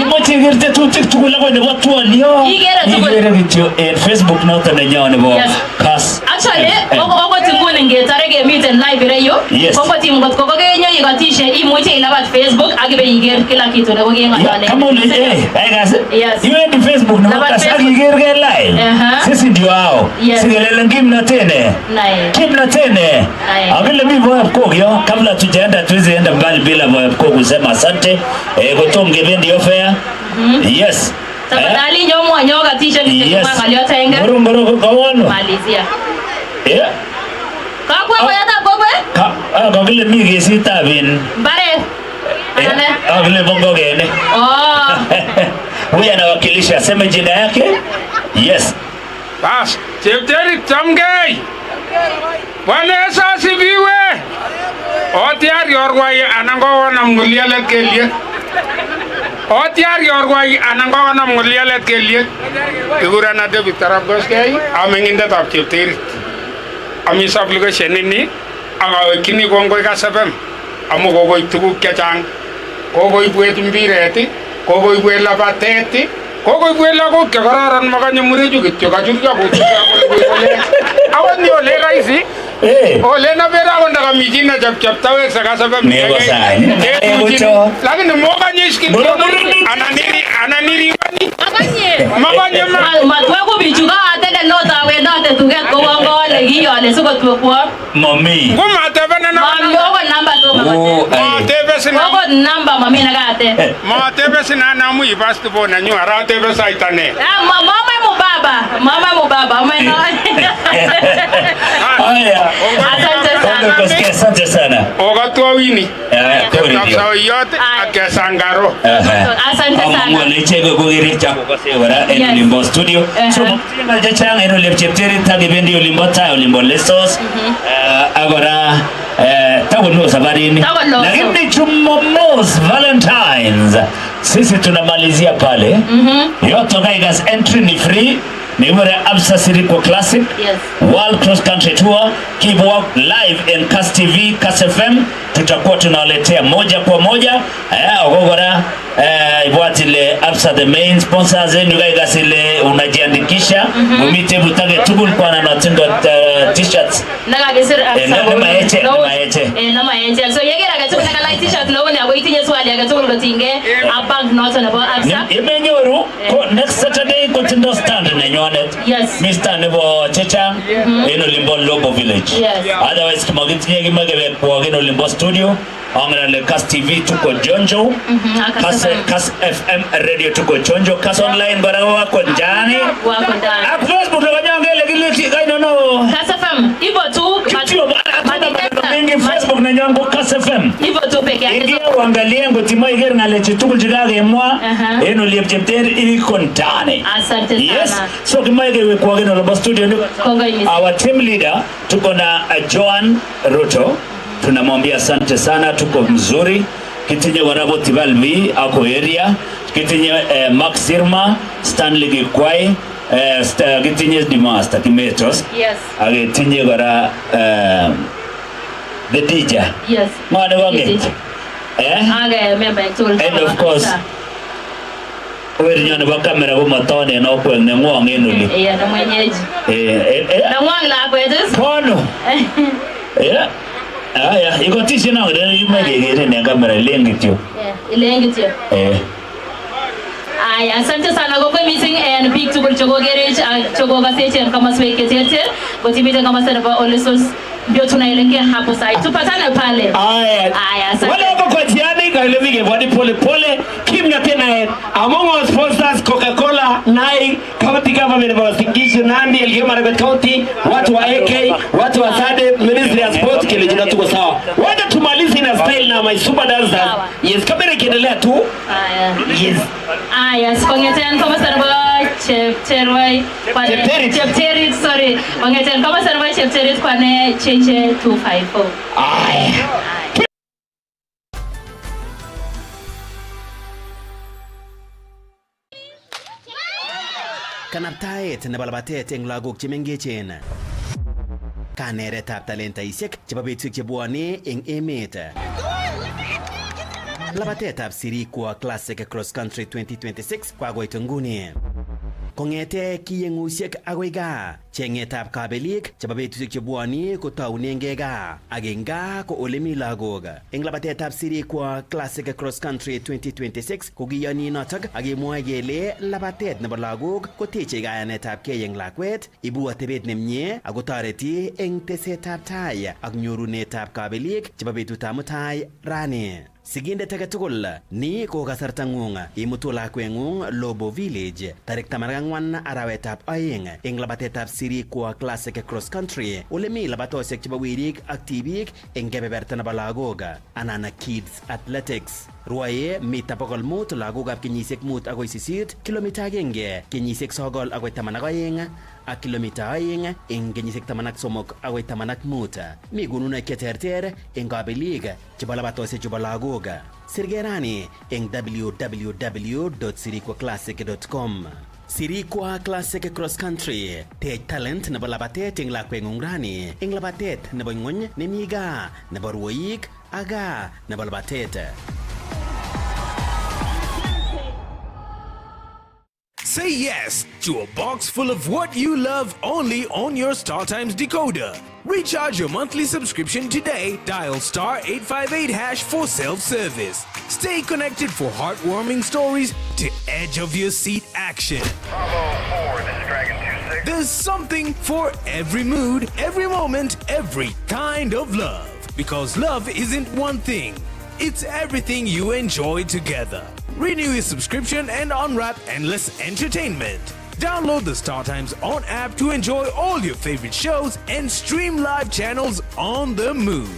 Imo igeri tetu tukula kwa watu walio. Igeri kityo Facebook na utane nyono bo Kass. Actually, ogo tingune ngetarege meet and live radio. Ogo tingot koko genyo yigatishe imoche ilabat Facebook agibe igeri kila kitu na gogenga yale. Kama ule guys. Iwe ni Facebook na Kass igeri live. Sisi ndio hao. Sigelele ngimna tene. Kimna tene. Abile mimi voya mkogyo kabla tujaenda tuweze enda mbali bila voya mkogo kusema asante. Kutonge bendi offer. Yes. Tafadhali nyomo nyoga t-shirt ni kuangalia tenga. Ngoro kawono. Malizia. Kwa yata bobwe? Kwa vile mimi sita bin. Bare. Vile bongo gene. Huyu anawakilisha sema jina yake. Yes. Bas, Chepteri Chamkei. Bwana Yesu asifiwe. Otiari orwai anango na mguliale kelie. Otiari orwai anango na mguliale kelie. Igura na David Taragoskei amenginda tap Chepteri. Ami application ni anga kini kongo Kass FM. Amo gogo ituku kechang. Gogo ibwet mbireti, gogo ibwet labateti. Koko ibuela ko kekararan makanya mureju kityo kachurja kutuka kole awani ole raisi ole na vera onda kamijina chap tawe sakasa ba nego sai lakini moka nyiski ananiri wani makanya matwa ko bichuga atende nota we nota tuget ko wango le giyo le suko tuwa mami ngoma tebana na mami ogo number to ma tebesina ogo number mami na gate ma tebesina na mu ibastu bona nyu ara tebesa itane mama mu baba mama haya asante sana ogatwa wini kwa yote akesangaro asante sana mwana chego kugiri chako kwa sewara Limbo studio so mtinga jachanga eno lepchepteri tagi bendi Limbo ta Limbo lesos agora tawono sabarini lakini Jumamosi Valentines sisi tunamalizia pale yote guys entry ni free Nibore Absa Sirikwa Classic. Yes. World Cross Country Tour. Keep walk live in Kass TV, Kass FM. Tutakuwa tunawaletea moja kwa moja. Ogogora ibwatile Absa the main sponsors enu gasile unajiandikisha. Mumite butage tugul kwa na natindo t-shirts. Nagagesir Absa. Nama eche. Nama eche. So yegera gatu na like t-shirt no ne awaiting swali agatu ngotinge a bank note na ba Absa. Imenyoru next Saturday kotindo stand na nyonet. Yes. Mr. Nebo Checha eno Limbo Lobo Village. Yes. Otherwise tumagitinye gimagebe kwa eno Limbo Studio. Ongera le Kass TV tuko Jonjo. Kass FM radio tuko Jonjo. Kass online bara wako ndani. Wako ndani. Ak Facebook le wanyangele giliti gaino no. Kass FM. Ivo tu. Kitio mingi Facebook na nyango Kass FM. Ivo tu peke yake. Ingia uangalie ngotimo igeri ngale chitukul jigage mwa. Eno liepchepter iko ndani. Asante sana. Yes. So kimage kwa eno Limbo Studio. Our team leader tuko na Joan Ruto. Tunamwambia asante sana, tuko mzuri. Kitinye warabo tibalvi ako area. Kitinye Max Zirma, Stanley Gikwai, kitinye Dimaster Kimetros. Yes. Kitinye gara the DJ. Yes. Mwana wange. Member and of course wewe ba kamera kwa matone na kwa ng'ong enuli. Na mwenyeji. Na ng'ong la kwetu. Pono. Aya, iko tishi na ngere imegegere ne kamera lengityo. Ilengityo. Aya, asante sana kwa meeting and big to chogo garage chogo gaseche kama sweke tete. Gotimite kama sana ba olesos ndio tunaelekea hapo sasa. Tupatane pale. Aya, asante. Wale wako kwa jiani kaelewike wadi pole pole kimya tena among our sponsors Coca-Cola, Nike, County Government of Singishu, Nandi, Elgeyo Marakwet County, watu wa AK, watu wa SADC, Ministry of Sport kile jina tuko sawa. Wacha tumalize na style na my super dancers. Yes, kamera ikiendelea tu. Yes. Aya, sikongeten kama sana ba Chepterit, sorry. Kongeten kama sana ba Chepterit kwa ne Cheche 254. Aya. Kanaptaet nebo labatet eng lagok chemengechen. Kaneretab talentaisiek chebo betusiek chebwone eng emet. Labatetab Sirikwa Classic Cross Country 2026 kwakoit nguni. Kongete kiyengusiek agoi gaa, chengetab kabelik chebo betusiek chebwone kotaunenge gaa, ak eng gaa ko olemi lagok. Eng labatetab Sirikwa Classic Cross Country 2026 kokiyoni notok ak kemwoe kele labatet nebo lagok koteche kayanetab kei eng lakwet, ibu atebet nemie ak kotoreti eng tesetab tai ak nyorunetab kabelik chebo betutab mutai rani. Sigindet age tugul, ni ko kasarta ng'ung imutu lakweng'ung Lobo Village tarik 14 arawetab 2 eng labatetab Sirikwa Classic Cross Country ole mi labatosiek chebo werik ak tibik eng kebeberta nebo lagok anan Kids Athletics. Ruaye mita 500 lagokab kenyisiek 5 agoi 8, kilomita 1 kenyisiek 9 agoi 12 ak kilomita 2 eng kenyisiek 13 agoi 15. Mi konunoik cheterter eng kabelik chebo labatosiek chebo lagok. Sirgerani eng www.sirikwaclassic.com. Sirikwa Classic Cross Country, tej talent nebo labatet eng lakweng'ung rani eng labatet nebo ng'ony nemi gaa nebo ruoik ak gaa nebo labatet. Say yes to a box full of what you love only on your StarTimes decoder. Recharge your monthly subscription today. Dial *858# for self-service. Stay connected for heartwarming stories to edge of your seat action. There's something for every mood, every moment, every kind of love. Because love isn't one thing. It's everything you enjoy together. Renew your subscription and unwrap endless entertainment. Download the StarTimes On app to enjoy all your favorite shows and stream live channels on the move.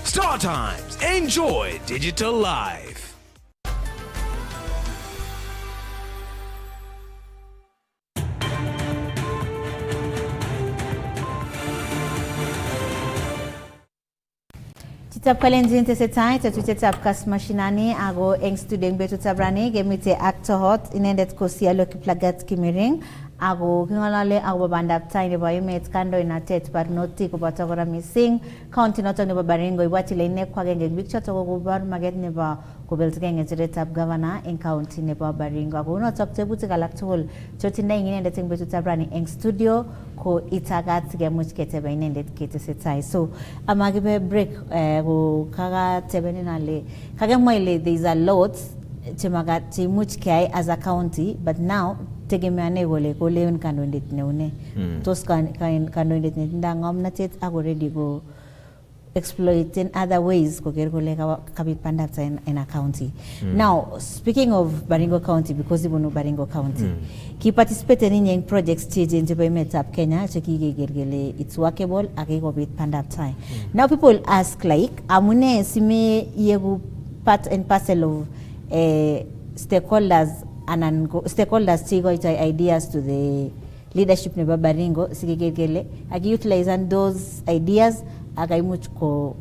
StarTimes. Enjoy digital life. Tap kalenjin tesetai tap Kass Mashinani ago eng student betu tabrani gemite actor hot inendet ko sialo kiplagat kimiring ako kingalale akobo bandab tai nebo emet kandoinatet barnotik koboto kora missing county noton nebo Baringo ibwatile ine kwagenge biik choton kokobor maget nebo kobelchigei ng'echeretab governor en county nebo Baringo ako notok tebutik alak tugul chotindoi inendet eng betutab rani eng studio ko itagat kemuch ketebe inendet ketesetai so amakibe break ko kakatebenen ale kakemwa ile there is a lot chemagat chimuch keyai as a county but now tegemeane kolewen kandoindet neune tos kandoindet netindoi ng'omnotet ako ready ko exploit in other ways koker kole kabit bandab tai in a county. Now speaking of Baringo County because ibunu Baringo County ki participate in projects chechen chebo emetab Kenya chekikeker kele it's workable ak kikobit bandab tai. Now people ask like amune sime yeku part and parcel of stakeholders chikoitoi ideas to the leadership nebo Baringo sikiker kele ak utilize and those ideas akaimuch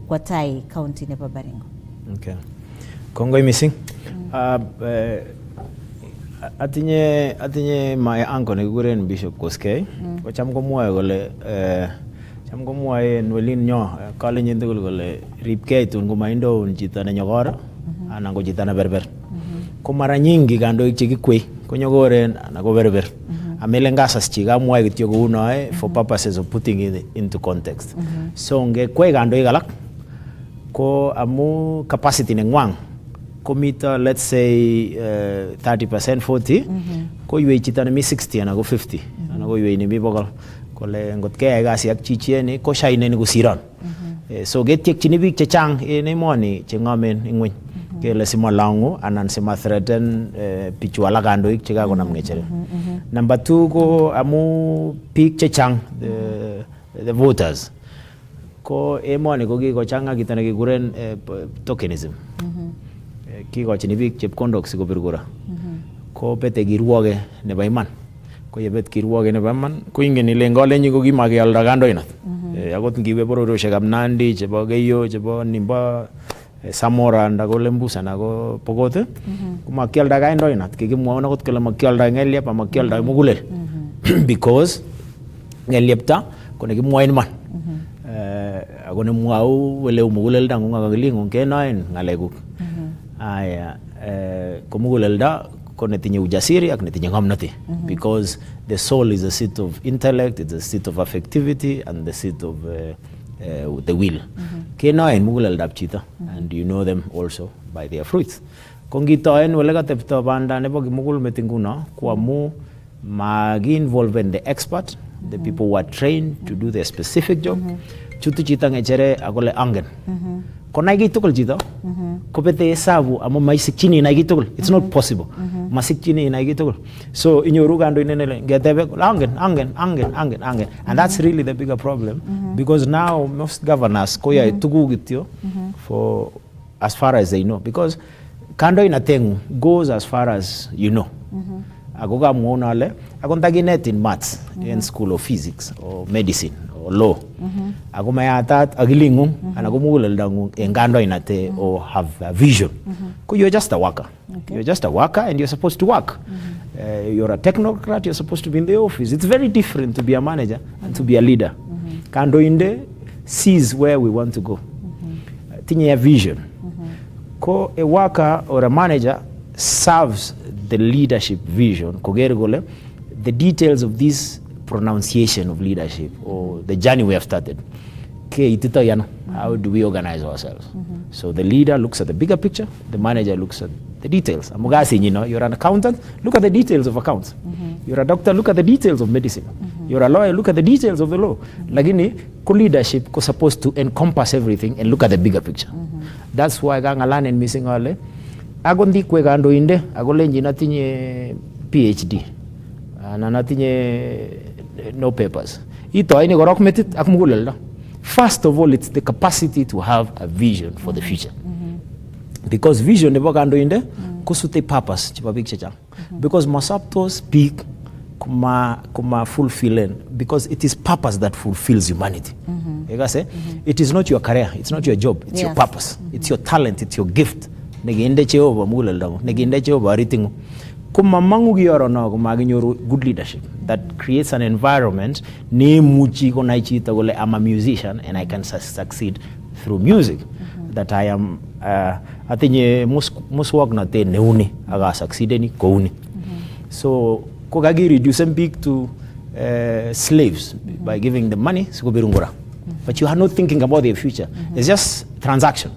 kwa tai county nebo Baringo. Okay. Kongoi missing. Atinye my uncle nekikuren Bishop Koskei. Ko cham komwoe kole cham komwoe nwelin nyo kalenjin tugul kole ripkei tun komaindoun chito nenyokor anan ko chito neberber. Ko mara nyingi kandoik chekikwei konyokoren anan ko berber. Amele ngasas chi kamwoe kityo kounoe for purposes of putting it into context. So ngekwei kandoik alak ko amu capacity nengwang komito let's say 30% 40 ko iwei chito nemi 60 anan ko 50 anan ko iwei nemi bokol kole ngot keyai kasi ak chichieni ko shaineni kusiron. So ketiekchini biik chechang en emoni cheng'omen ingweny kele simalangu anan simathreaten bichu alak kandoik chekakonam ng'echeret. Number 2 ko amu biik chechang the voters ko emoni ko kikochanga kito nekikuren tokenism. Kikochini biik chepkondok sikobir kura. Ko bete kirwoge nebo iman. Ko yebet kirwoge nebo iman ko ingen ile ngolenyi ko kimakealda kandoinat. Akot ngiwe bororioshekab Nandi chebo Keiyo chebo nimbo Samora nda ko Lembusa na ko Pokot kumakialda kandoinat kikimwaon akot kole makialda ngeliep ama makialda mugulel because ngeliepta ko nekimwoin man ako nemwau wele mugulelda ngung akakilingung kenoen ngalekuk aya ko mugulelda ko netinye ujasiri ak netinye ngomnotet because the soul is a seat of intellect, it's a seat of affectivity and the seat of the will. Kenoen muguleldab chito and you know them also by their fruits. Kongitoen wele katepto banda nebo kimugul met nguno ko amu magi-involve the expert, the people who are trained to do their specific job. Chutu chito ng'echere akole angen. Konai kiy tugul chito kopete hesabu amu maisikchini inai kiy tugul. It's not possible. Masikchini inai kiy tugul. So inyoru kandoindet nele ngetebe angen. And that's really the bigger problem because now most governors koyae tuguk kityo for as far as they know because kandoinatengu goes as far as you know. Ako kamwaun ale ako ndakinet in maths in school of physics or medicine or law ako mayatat akilingung anan ko muguleldangung en kandoinate or have a vision ko you're just a worker. You're just a worker and you're supposed to work. You're a technocrat, you're supposed to be in the office. It's very different to be a manager and to be a leader. Kandoinde sees where we want to go. Tinye a vision. Ko a worker or a manager serves the leadership vision. Kogere gole the details of this pronunciation of leadership or the journey we have started. How do we organize ourselves? So the leader looks at the bigger picture, the manager looks at the details. Amugasi, you're an accountant, look at the details of accounts. You're a doctor, look at the details of medicine. You're a lawyer, look at the details of the law. Lakini leadership is supposed to encompass everything and look at the bigger picture. That's why gangalan and missing all agondi kwe kandoinde agolenji natinye PhD na natinye no papers. Ito ini korok metit ak muguleldo. First of all, it's the capacity to have a vision for the future. Because vision nebo kandoinde kusute purpose chipa big chechang. Because masapto speak kuma fulfilling because it is purpose that fulfills humanity. It is not your career, it's not your job, it's your purpose. It's your talent, it's your gift. Neginde cheo ba muguleldo, neginde cheo ba ritingu. kumamangu giyoro no kumaginyoru good leadership that creates an environment ne muchi konai chito kole I'm a musician and I can succeed through music. That I am atinye muswoknotet neuni aga succeedeni kouni. So kokagi reduce big to slaves by giving them money sikobirungura. But you are not thinking about their future. It's just transaction.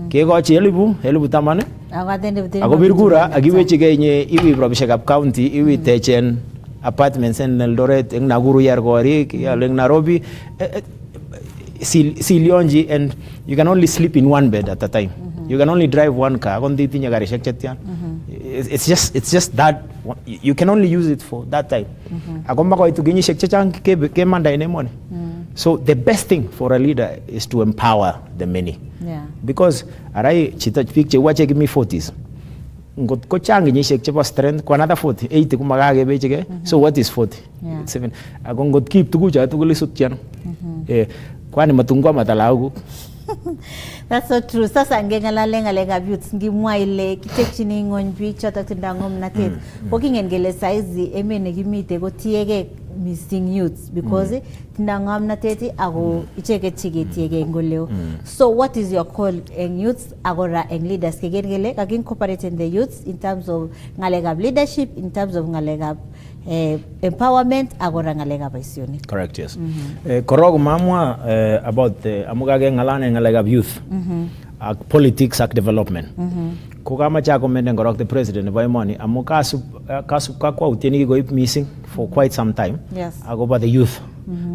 Kegochi elibu tamane ako birgura agiwechi genye iwi probishekab county iwi techen apartments in Eldoret eng Nakuru yargorik eng Nairobi silionji, and you can only sleep in one bed at a time. You can only drive one car. It's just that you can only use it for that time. So the best thing for a leader is to empower the many. Yeah. Because arai chita picture watch give me 40s. Ngot ko changi ni shek chapa strength kwa another 40 80 kumagage bechege. So what is 40? Yeah. It's 7. Agongot keep tuguja tuguli sutyan. Kwani matungwa matalaugu. That's so true. Sasa ngengala lenga youth ngimwa ile kitechini ngonjwi chota tindangom natet. Poking ngele size emene gimite go tiege missing youths because tindangom nateti ago icheke chige tiege ngoleo. So what is your call en youths agora en leaders kegengele kagin cooperating the youths in terms of ngalega leadership, in terms of ngalega empowerment agora ngalega visioni. Correct, yes. Korogo mamwa about amugage ngalane ngalega youth. Politics and development. Kukama chako mende ngorok the president by money amuka kwa uteni go missing for quite some time. Yes. Ago ba the youth.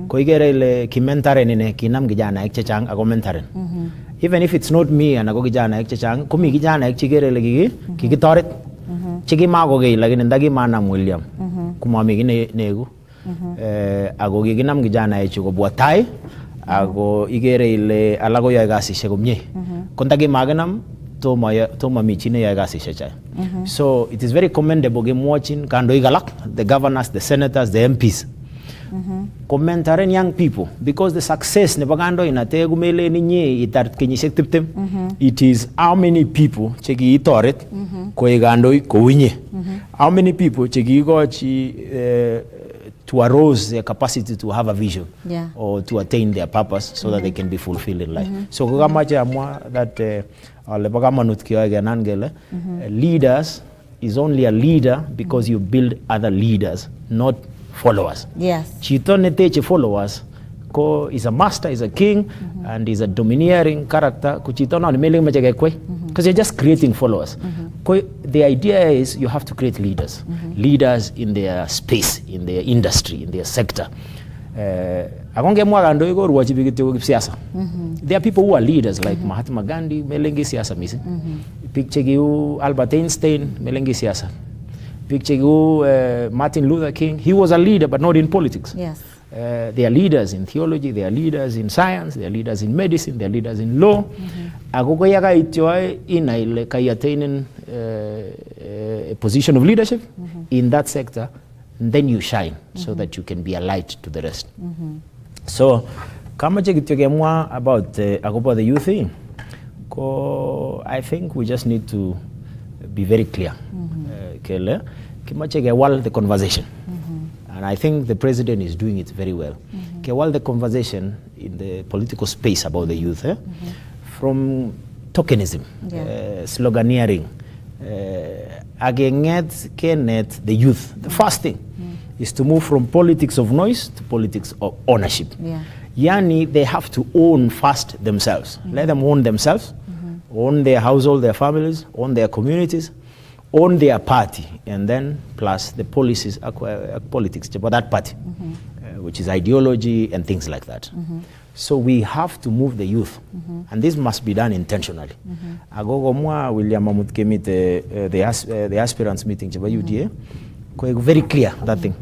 Ko igere ile kimentare nene kinam gijana ek chechang ago mentaren. Even if it's not me and ago gijana ek chechang kumi gijana ek chigere ile kiki toret. Chigi mago ge lakini ndagi manam William. Kumami gine negu. Ago giginam gijana ek chugo buatai. Ago igere ile alago ya gasi shegumye. Kontagi maganam toma michine ya gasi shechai. So it is very commendable game watching kando igalak, the governors, the senators, the MPs. Commentaren young people because the success ne bagando inate gumele ninye itar kenyishek tiptem. It is how many people chegi itoret ko igando ko winye. How many people chegi go to arouse their capacity to have a vision or to attain their purpose so that they can be fulfilled in life. So kugamacha amwa that leaders is only a leader because you build other leaders, not followers. Yes. Chito neteche followers ko is a master, is a king, and is a domineering character. Kuchito na nimeling machake kwe because you're just creating followers. The idea is you have to create leaders. Leaders in their space, in their industry, in their sector. There are people who are leaders like Mahatma Gandhi, melengi siasa misi. Picture you Albert Einstein, melengi siasa. Picture you Martin Luther King. He was a leader, but not in politics. Yes. They are leaders in theology, they are leaders in science, they are leaders in medicine, they are leaders in law. Agogo yaga itoi ina ile kayatinin a position of leadership in that sector, and then you shine so that you can be a light to the rest. So, kama chekitogemwa about agoba the youth thing, I think we just need to be very clear. Kele kima chekewal the conversation. And I think the president is doing it very well. While the conversation in the political space about the youth, from tokenism, sloganeering, kenet the youth. The first thing is to move from politics of noise to politics of ownership. Yani, they have to own first themselves. Let them own themselves, own their household, their families, own their communities, own their party, and then plus the policies, politics for that party, which is ideology and things like that. So we have to move the youth, and this must be done intentionally. Agogo mwa William Mamut Kemite, the aspirants meeting for UDA, very clear that thing,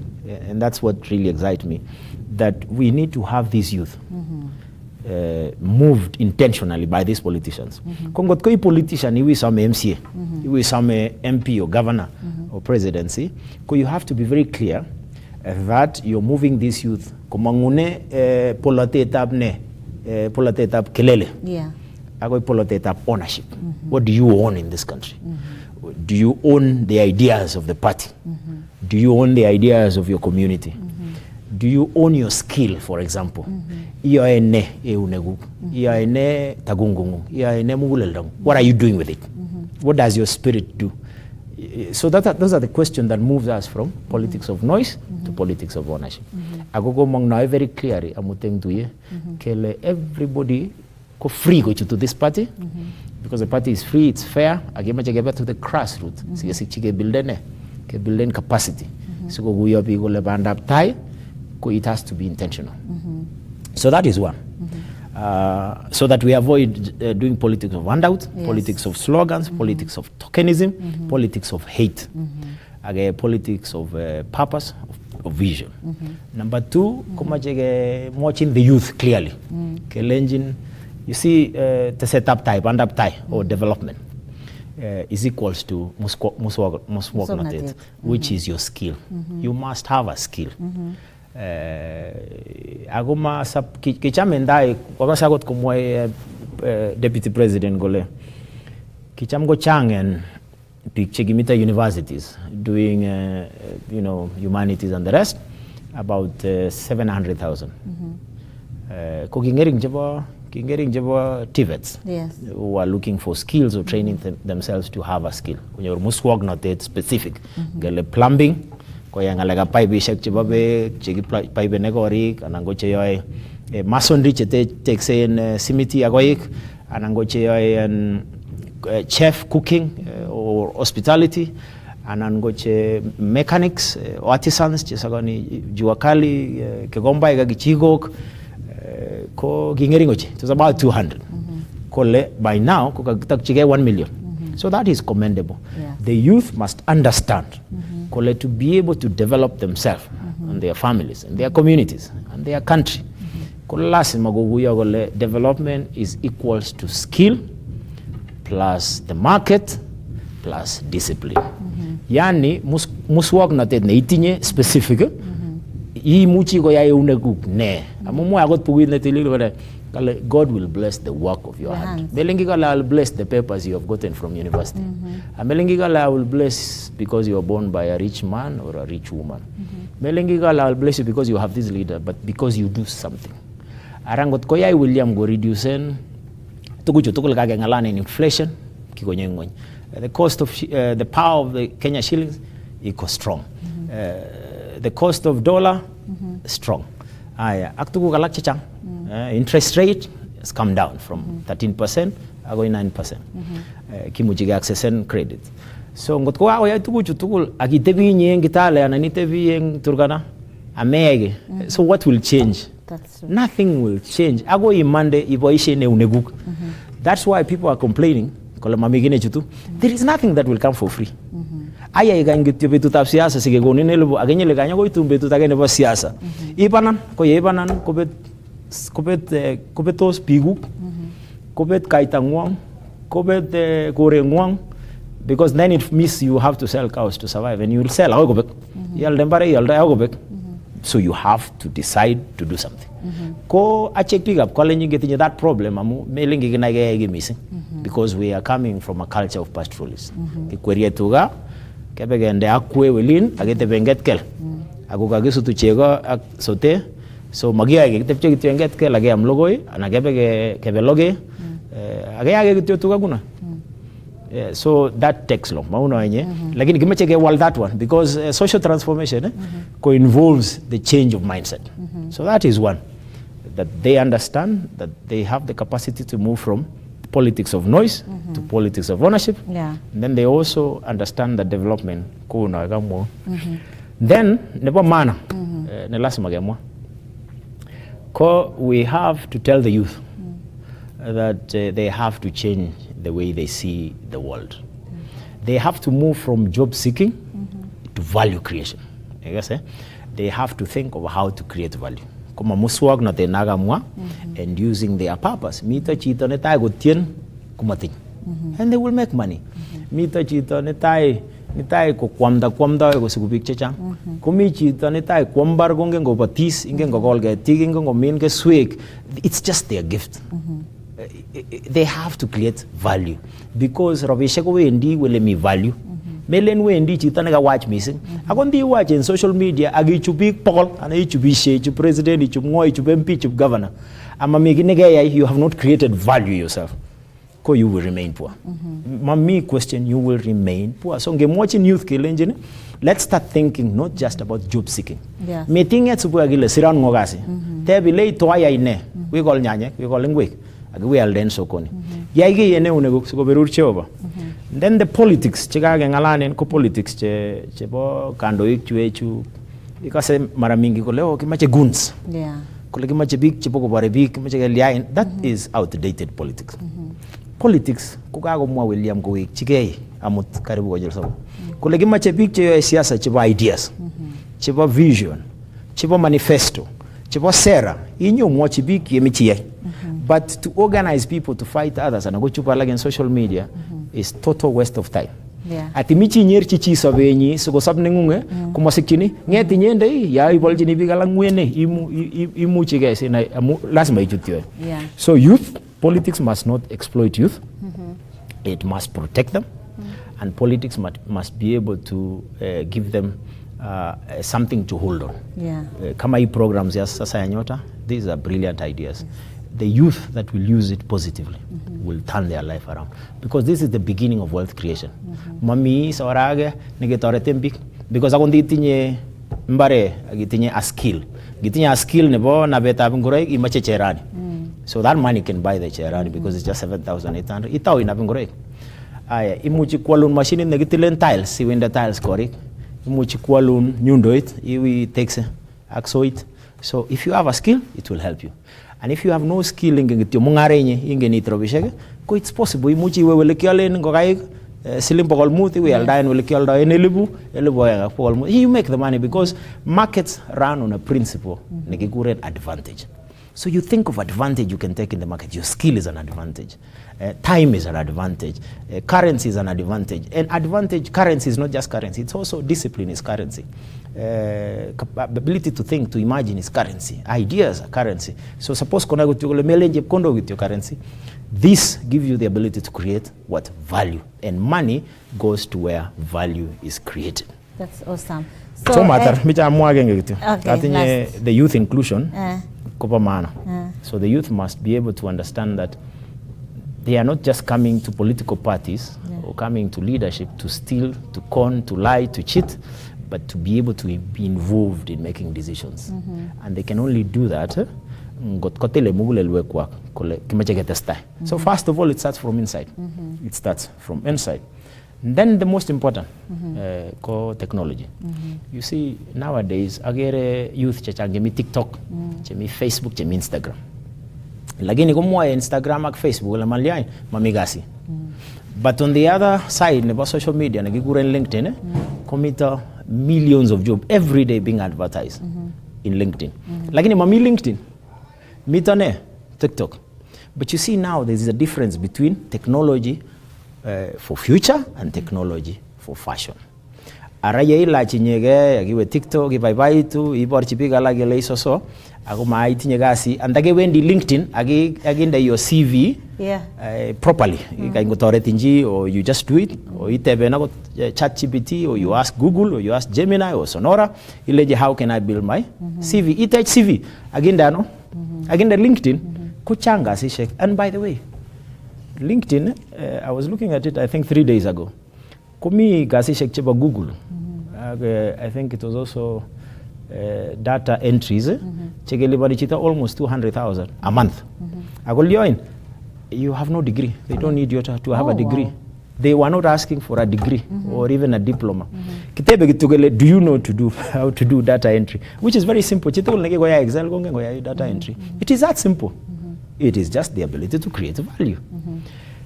and that's what really excites me, that we need to have these youth. Moved intentionally by these politicians. Kongot koi politician, iwi some MCA, iwi some MP or governor or presidency, you have to be very clear that you're moving this youth. Komangune polatetab kelele. Yeah. Ago polatetab ownership. What do you own in this country? do you own the ideas of the party? Do you own the ideas of your community? Do you own your skill, for example? What are you doing with it? What does your spirit do? So those are the questions that moves us from politics of noise to politics of ownership. Agogo mong now very clearly, amuteng tuye, kele everybody go free go to this party, because the party is free, it's fair. Agema chegeba to the grassroots. Sige sikchike building capacity. So go guya bigo le band up tie. It has to be intentional. So that is one. So that we avoid doing politics of handout, politics of slogans, politics of tokenism, politics of hate, again, politics of purpose, of vision. Number two, watching the youth clearly. You see, the setup type, hand up type, or development is equals to muswok, which is your skill. You must have a skill. Agoma sap kichamendai kwa sagot como deputy president gole kicham go changen chegimita universities doing humanities and the rest about 700,000 ko kingering jabo TVETs who are looking for skills or training themselves to have a skill when you're muswok not that specific gele plumbing koyangalaga pipe shek chibabe chigi pipe negori anango cheyoy masonry chete texen simiti agoik anango cheyoy chef cooking or hospitality anango che mechanics artisans chesagoni juakali kegomba gagichigok ko gingeringoche it was about 200 kole by now ko chige 1 million. So that is commendable. The youth must understand to be able to develop themselves and their families and their communities and their country. Development is equals to skill plus the market plus discipline. Yani muswok na ted na itinye specific. I muchi go ya uneguk ne. Amumu agot puwid na tililo God will bless the work of your hand. Melengigala will bless the papers you have gotten from university. Melengigala will bless because you are born by a rich man or a rich woman. Melengigala will bless you because you have this leader, but because you do something. Arangot koyai William go reducing tugucho tukul kage ngalan in inflation kikonye ngoy. The cost of the power of the Kenya shillings equals strong. The cost of dollar strong. Aya aktugu galak chichang. Interest rate has come down from 13% going 9%. Kimujiga access and credit. So ngot ko ya tuguchu tukul agitebi nyeng kitale ananitebi yeng turkana amege. So what will change? Nothing will change. Ago imande iboishe ne uneguk. That's why people are complaining. There is nothing that will come for free. Aya igangityo betu tap siasa sige goni nelu agenye le ganyo go itumbe tu tagene ba siasa. Ipanan ko yebanan ko kobetos piguk kobet kaitangwang kobet korengwang, because then it means you have to sell cows to survive, and you will sell agobek yal dembare yal agobek. So you have to decide to do something. Ko achek pick up calling getting that problem amu melingi ginage missing, because we are coming from a culture of pastoralism. Kikwerie tuga kebegende akwe welin agete benget kel agugagisu tu chego sote. So magia kitepche kityenget ke lage amlogoi anagebe kebeloge agaya kityo tukaguna. So that takes long mauna yenye lakini kimeche ke wall that one, because social transformation co-involves the change of mindset. So that is one, that they understand that they have the capacity to move from politics of noise to politics of ownership. And then they also understand that development kuna gamo. Then nebo mana ne lasima gamo. We have to tell the youth that they have to change the way they see the world. They have to move from job seeking to value creation. They have to think of how to create value. Kama muswag na tenagamwa and using their purpose. Mita chito ne tayo gutien kumating. And they will make money. Mita chito ne tayo ko kwamda ko sigubik chechang. Kumi chito ne tayo kwambar gongen go batis ingen go golge tiging go min ke swig. It's just their gift. they have to create value because robishek wendi wele mi value melen wendi chito ne ka watch missing akon di watch in social media agi chubik pol ana ichubishe chu president ichub ngoi ichub MP ichub governor ama mi ginege you have not created value yourself ko you will remain poor mami question you will remain poor so ngem watching youth kilenjin let's start thinking not just about job seeking meeting at subu agile siran ngogasi tebi lei toya ine we gol nyanye we gol ngwe agi we alden sokoni yaigi yene unego siko berur cheoba then the politics chikage ngalanen ko politics chebo kandoik chuechu ikase mara mingi ko leo kimache guns kule kimache big chipo ko bare big kimache geliain that is outdated politics politics kukagomwa William Gowek chigei amut karibu ko jelso kule kimache big che siasa chipo ideas chipo vision chipo manifesto chipo sera inyo mwachi big yemichie but to organize people to fight others and go chupa like in social media is total waste of time. Ati michi nyer chichi sabenyi suko sabne ngunge kumasikini ngeti nyende ya ibolji bigala ngwene imu chigese na lazima ichutio. So youth politics must not exploit youth. It must protect them and politics must be able to give them something to hold on. Kama hii programs ya sasa ya Nyota, these are brilliant ideas. The youth that will use it positively will turn their life around because this is the beginning of wealth creation. Mami sawarage nigetore tempik because akondi tinye mbare agitinye a skill. Gitinye a skill nebo na beta ngoroi imache cherani. So that money can buy the cherani because it's just 7,800. Itao ina ngoroi. Aya imuchi kwalun machine negitilen tiles, si wenda tiles korik. Imuchi kwalun nyundoit iwi takes axoit. So if you have a skill, it will help you. And if you have no skill ingitio mungarenye ingenit robishek ko it's possible imuchi wewe lekialen ngogaik silim pokol muti we aldaen we lekialda en elibu ya pokol muti you make the money because markets run on a principle nekikuren advantage. So you think of advantage you can take in the market. Your skill is an advantage. Time is an advantage. Currency is an advantage. And advantage, currency is not just currency. It's also discipline is currency. Ability to think, to imagine is currency. Ideas are currency. So suppose kona gutyo melenje kondo with your currency. This gives you the ability to create what? Value. And money goes to where value is created. That's awesome. So matter, micha mwagenge gitu. Okay, the youth inclusion. So the youth must be able to understand that they are not just coming to political parties or coming to leadership to steal, to con, to lie, to cheat, but to be able to be involved in making decisions. And they can only do that. So first of all, it starts from inside. It starts from inside. And then the most important, technology. You see, nowadays, agere youth chachangemi TikTok, chemi Facebook, chemi Instagram. Lagini kumwa Instagram ak Facebook la maliai mamigasi. But on the other side, nebo social media, nagiguren LinkedIn, komita millions of jobs every day being advertised in LinkedIn. Lagini mami LinkedIn, mitane TikTok. But you see now there is a difference between technology for future and technology for fashion. Araya ila chinyege yagiwe TikTok ibaitu iborchipiga la gele isoso ako maiti gasi andage wendi LinkedIn aginda your CV properly ikaingotoretinji or you just do it or itebe na ChatGPT or you ask Google or you ask Gemini or Sonora ileje how can I build my CV itach CV aginda no aginda LinkedIn kuchanga si shek. And by the way, LinkedIn, I was looking at it, I think 3 days ago. Kumi gasi shek cheba Google. I think it was also data entries. Chegeli barichita almost 200,000 a month. Agolioin, you have no degree. They don't need you to have a degree. Wow. They were not asking for a degree or even a diploma. Kitebe gitugele, do you know how to do data entry? Which is very simple. Chitol nege goya Excel gonge goya data entry. It is that simple. It is just the ability to create value.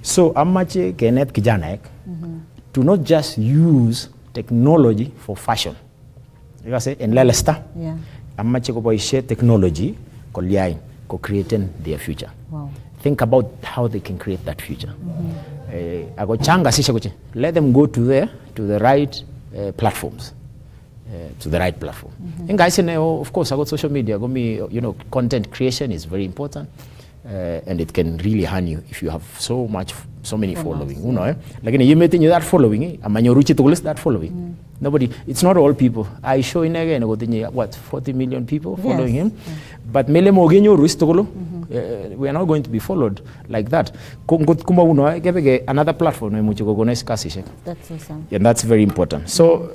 So amache kenet kijanaek to not just use technology for fashion. You say en lelesta. Amache ko boishe technology ko liain ko creating their future. Wow. Think about how they can create that future. Ago changa sisha kuche. Let them go to the right platforms. To the right platform. And guys, of course, I got social media. Content creation is very important. and it can really harm you if you have so many following. You know, like you meeting that following, amanyoruchi tugulis that following. Nobody, it's not all people. I show in again what 40 million people following him, but mele mogenyo ruistogolo. We are not going to be followed like that. Another platform. That's awesome. And that's very important. So,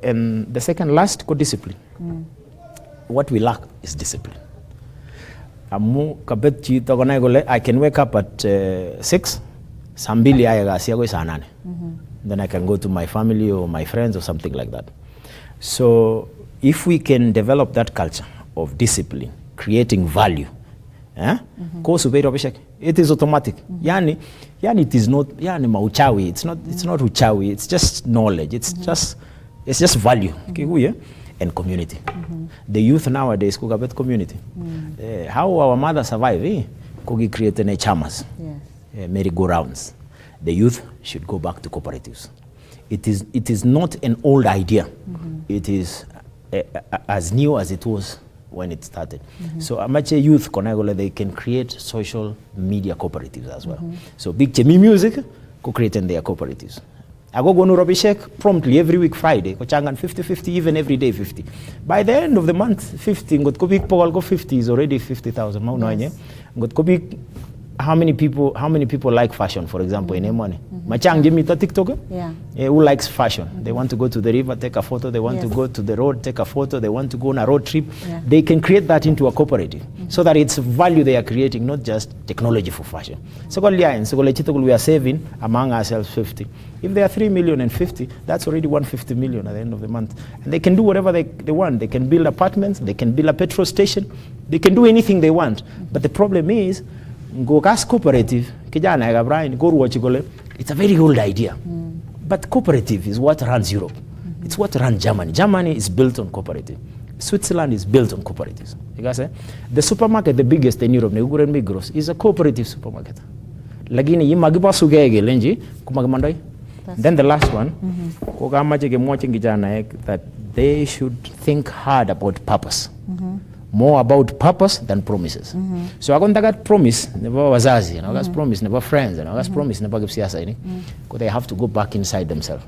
and the second last, discipline. What we lack is discipline. I can wake up at 6, then I can go to my family or my friends or something like that. So, if we can develop that culture of discipline, creating value, it is automatic. Yani it is not mauchawi. It's not uchawi. It's just knowledge. It's just value. And community. The youth nowadays kugabet community. How our mothers survive? Kugi create a chamas, merry-go-rounds. The youth should go back to cooperatives. It is not an old idea. It is as new as it was when it started. So amache youth they can create social media cooperatives as well. So big chemi music co creating their cooperatives. I go to Robishek promptly every week Friday. Ko changan 50-50, even every day 50. By the end of the month, 50. Ngot ko big pogal go 50 is already 50,000. Ngot ko big. How many people like fashion, for example, in money? Machang Jimita TikTok? Who likes fashion? They want to go to the river, take a photo. They want to go to the road, take a photo. They want to go on a road trip. They can create that into a cooperative so that it's value they are creating, not just technology for fashion. So we are saving among ourselves 50. If there are 3 million and 50, that's already 150 million at the end of the month. And they can do whatever they want. They can build apartments. They can build a petrol station. They can do anything they want. But the problem is, go Kass cooperative, it's a very old idea. But cooperative is what runs Europe. It's what runs Germany. Germany is built on cooperative. Switzerland is built on cooperatives. The supermarket, the biggest in Europe, is a cooperative supermarket. Then the last one, that they should think hard about purpose. More about purpose than promises. So I got promise, never wazazi, I got promise, never friends, and I got promise, never give siasa. Because they have to go back inside themselves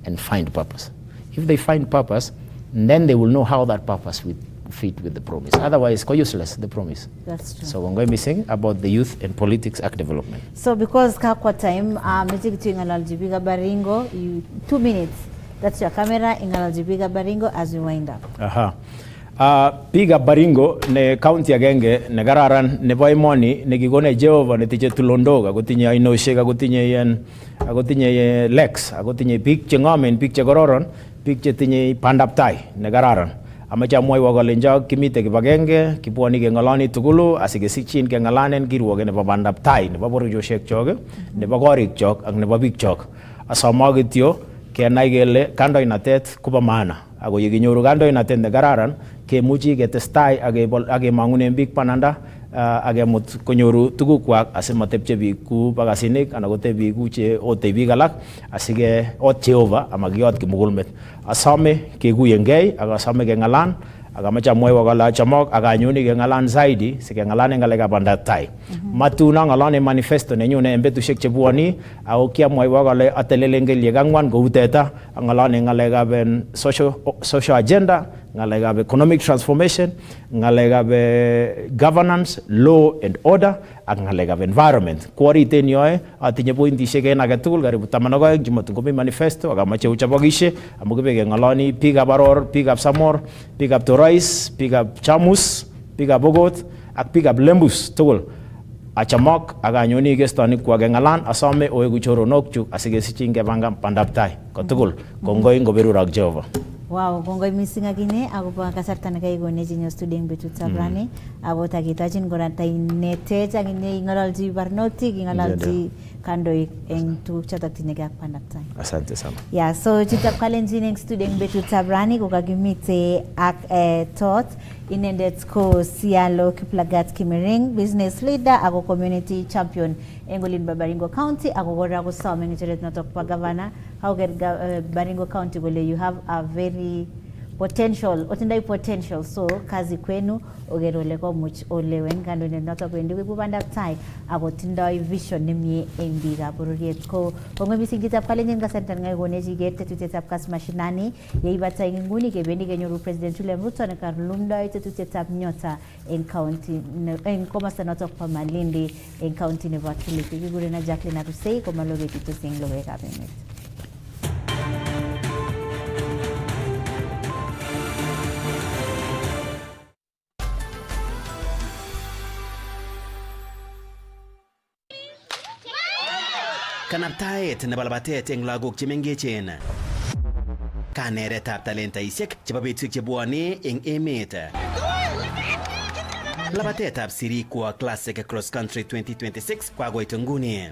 and find purpose. If they find purpose, then they will know how that purpose will fit with the promise. Otherwise, it's useless, the promise. That's true. So I'm going to be saying about the Youth and Politics Act development. So because kakwa time, Ingalaljibiga Baringo, 2 minutes. That's your camera, Ingalaljibiga Baringo, as we wind up. Piga Baringo ne county agenge ne gararan ne boymoni ne gigone Jehova ne tije tulondoga gotinya inoshega gotinya Lex gotinya pik chengamen pik chegororon pik chetinye pandaptai ne gararan amacha moy wagolenja kimite kibagenge kipwani ke ngalani tugulu asige sichin ke ngalanen kirwoge ne pandaptai ne baboru joshek chog ne bagorik chok ak ne babik chok asamagityo ke naigele kandoinatet kuba maana ago yeginyoru kandoinatet ne gararan ke muchi getestai age mangunen big pananda age mut konyoru tugukwak asimatepche biik ku bagasinik ana gote biik ku che ote biik alak asige ot Jehova amagiot kimugulmet asame keguyengei aga asame ke ngalan aga macha moy wagala chamok aga nyuni ke ngalan zaidi sike ngalane ngalega bandatai matuna ngalane manifesto ne nyune embetu shek chebuani au kia moy wagale atelelengel yegangwan go uteta ngalane ngalega ben social agenda ngalega be economic transformation ngalega be governance law and order ak ngalega be environment kwari tenyoe atinye pointi sheke na gatul gari butamanogo jumatungomi manifesto aga mache uchabogishe amugebe ngalani pick up Aror, pick up Samor, pick up Torais, pick up Chamus, pick up Bogot ak pick up Lembus tugul achamok aga nyoni gestoni kwa gengalan asome oegu choronok chu asige sichinge banga pandaptai kotugul kongoi ngoberu rak Jehova. Wow, kongoi missing agine ako pa kasarta na kayo gone jinyo student betu sabrane abo tagitachin goranta inete agine ingalalji barnoti ingalalji kandoi eng tu chatak tinega pandaptai. Asante sana. Yeah, so chitap kalenjin eng student betu sabrani ko kagimite ak thought inendet ko sialo kiplagat kimering business leader ako community champion engolin Baringo County ako gora ko sa mga chiret na tok pagavana how get Baringo County gole you have a very potential, otindai potential. So kazi kwenu ogerole ko much olewen kandoindet noto kwendi koibu bandab tai ako tindoi vision nemie eng biikab bororiet. Ko kongoi mising chitab Kalenjin kasarta ngai konechi iker tetutietab Kass Mashinani yeibata eng nguni kebendi kenyoru President William Ruto nekarlumdoi tetutietab nyota eng county eng komosta noto po Malindi eng county nebo Kilifi. Kigurena Jacqueline Arusei komaloge titus eng logoiwekab emet. Kanaptaet nebo labatet eng lagok chemengechen. Kaneretab talentaisiek chebo betusiek chebwone eng emet. Labatetab sirikwak Classic Cross Country 2026 kwakoit nguni.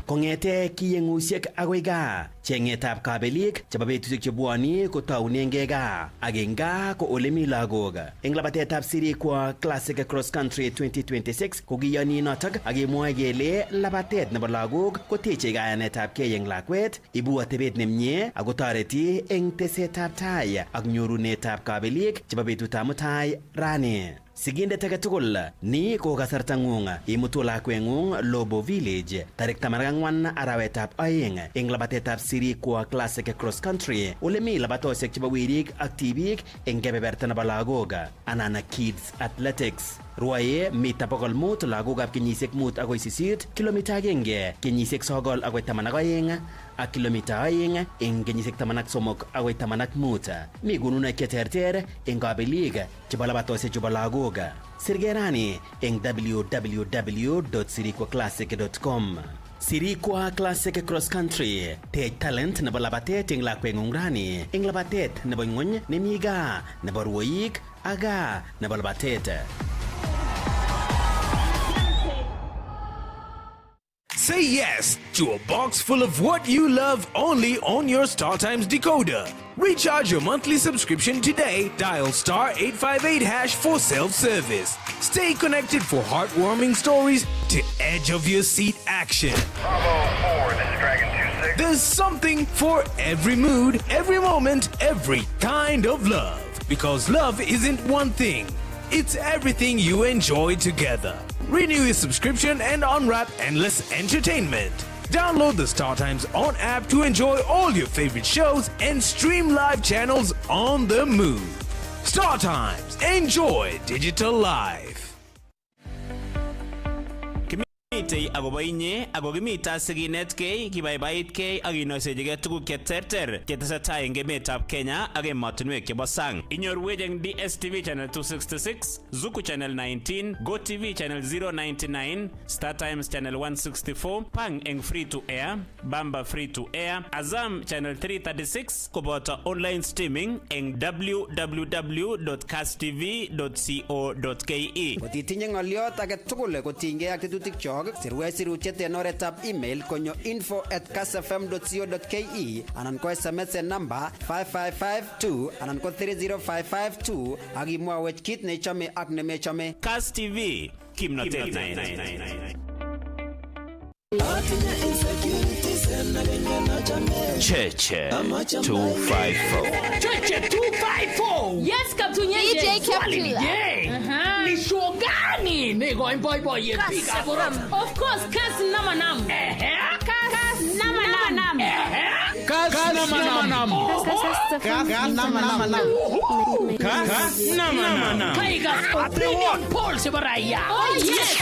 Kongete kiyengusiek agoi gaa, chengetab kabelik chebo betusiek chebwone kotaunengei gaa, ak eng gaa ko ole mi lagok. Eng labatetab sirikwak Classic Cross Country 2026 ko kiyoni notok ak kemwoe kele labatet nebo lagok koteche kayanetab kei eng lakwet, ibu atebet nemie ak kotoreti eng tesetab tai ak nyorunetab kabelik chebo betutab mutai rani. Sigindet age tugul, ni ko kasarta ng'ung imutu lakweng'ung Lobo Village tarik 14 arawetab 2 eng labatetab sirikwak Classic Cross Country ole mi labatosiek chebo werik ak tibik eng kebeberta nebo lagok anan Kids Athletics. Ruaye mita 500 lagokab kenyisiek 5 agoi 8, kilomita 1 kenyisiek 9 agoi 12 ak kilomita 2 eng kenyisiek 13 agoi 15. Mi gununoik cheterter eng kabelik chebo labatosiek chebo lagok. Sirgerani eng www.sirikwaclassic.com. Sirikwa Classic Cross Country, tej talent nebo labatet eng lakweng'ung rani eng labatet nebo ng'ony nemi gaa nebo ruoik ak gaa nebo labatet. Say yes to a box full of what you love only on your StarTimes decoder. Recharge your monthly subscription today. Dial star 858# for self-service. Stay connected for heartwarming stories to edge of your seat action. Bravo 4, this is Dragon 26. There's something for every mood, every moment, every kind of love. Because love isn't one thing. It's everything you enjoy together. Renew your subscription and unwrap endless entertainment. Download the StarTimes On app to enjoy all your favorite shows and stream live channels on the move. StarTimes. Enjoy digital life. Mitei agobo inye ago kimita siginetkei kibaibaitkei ak inoisechigei tuguk cheterter chetesetai eng emetab Kenya ak emotinwek chebo sang. Inyorwech eng DSTV channel 266, Zuku channel 19, GoTV channel 099, StarTimes channel 164, Pang eng free to air, Bamba free to air, Azam channel 336 koboto online streaming eng www.kasstv.co.ke. Kotitinye ng'oliot age tugul kotinygei ak tetutik chok, sirwech sirutiet en oretab email konyo info@kassfm.co.ke anan ko SMS en namba 55552 anan ko 30552 ak imwawech kit neichome ak nemechome. Kass TV, kimnotet. Cheche 254. Cheche 254. Yes, Kaptunya. DJ Kaptula. Ni show gani nego boy pika boro. Of course, Kass Namanam. Kass Namanam. Kass Namanam. Kass Namanam. Kaigas opinion poll se baraya. Oh yes.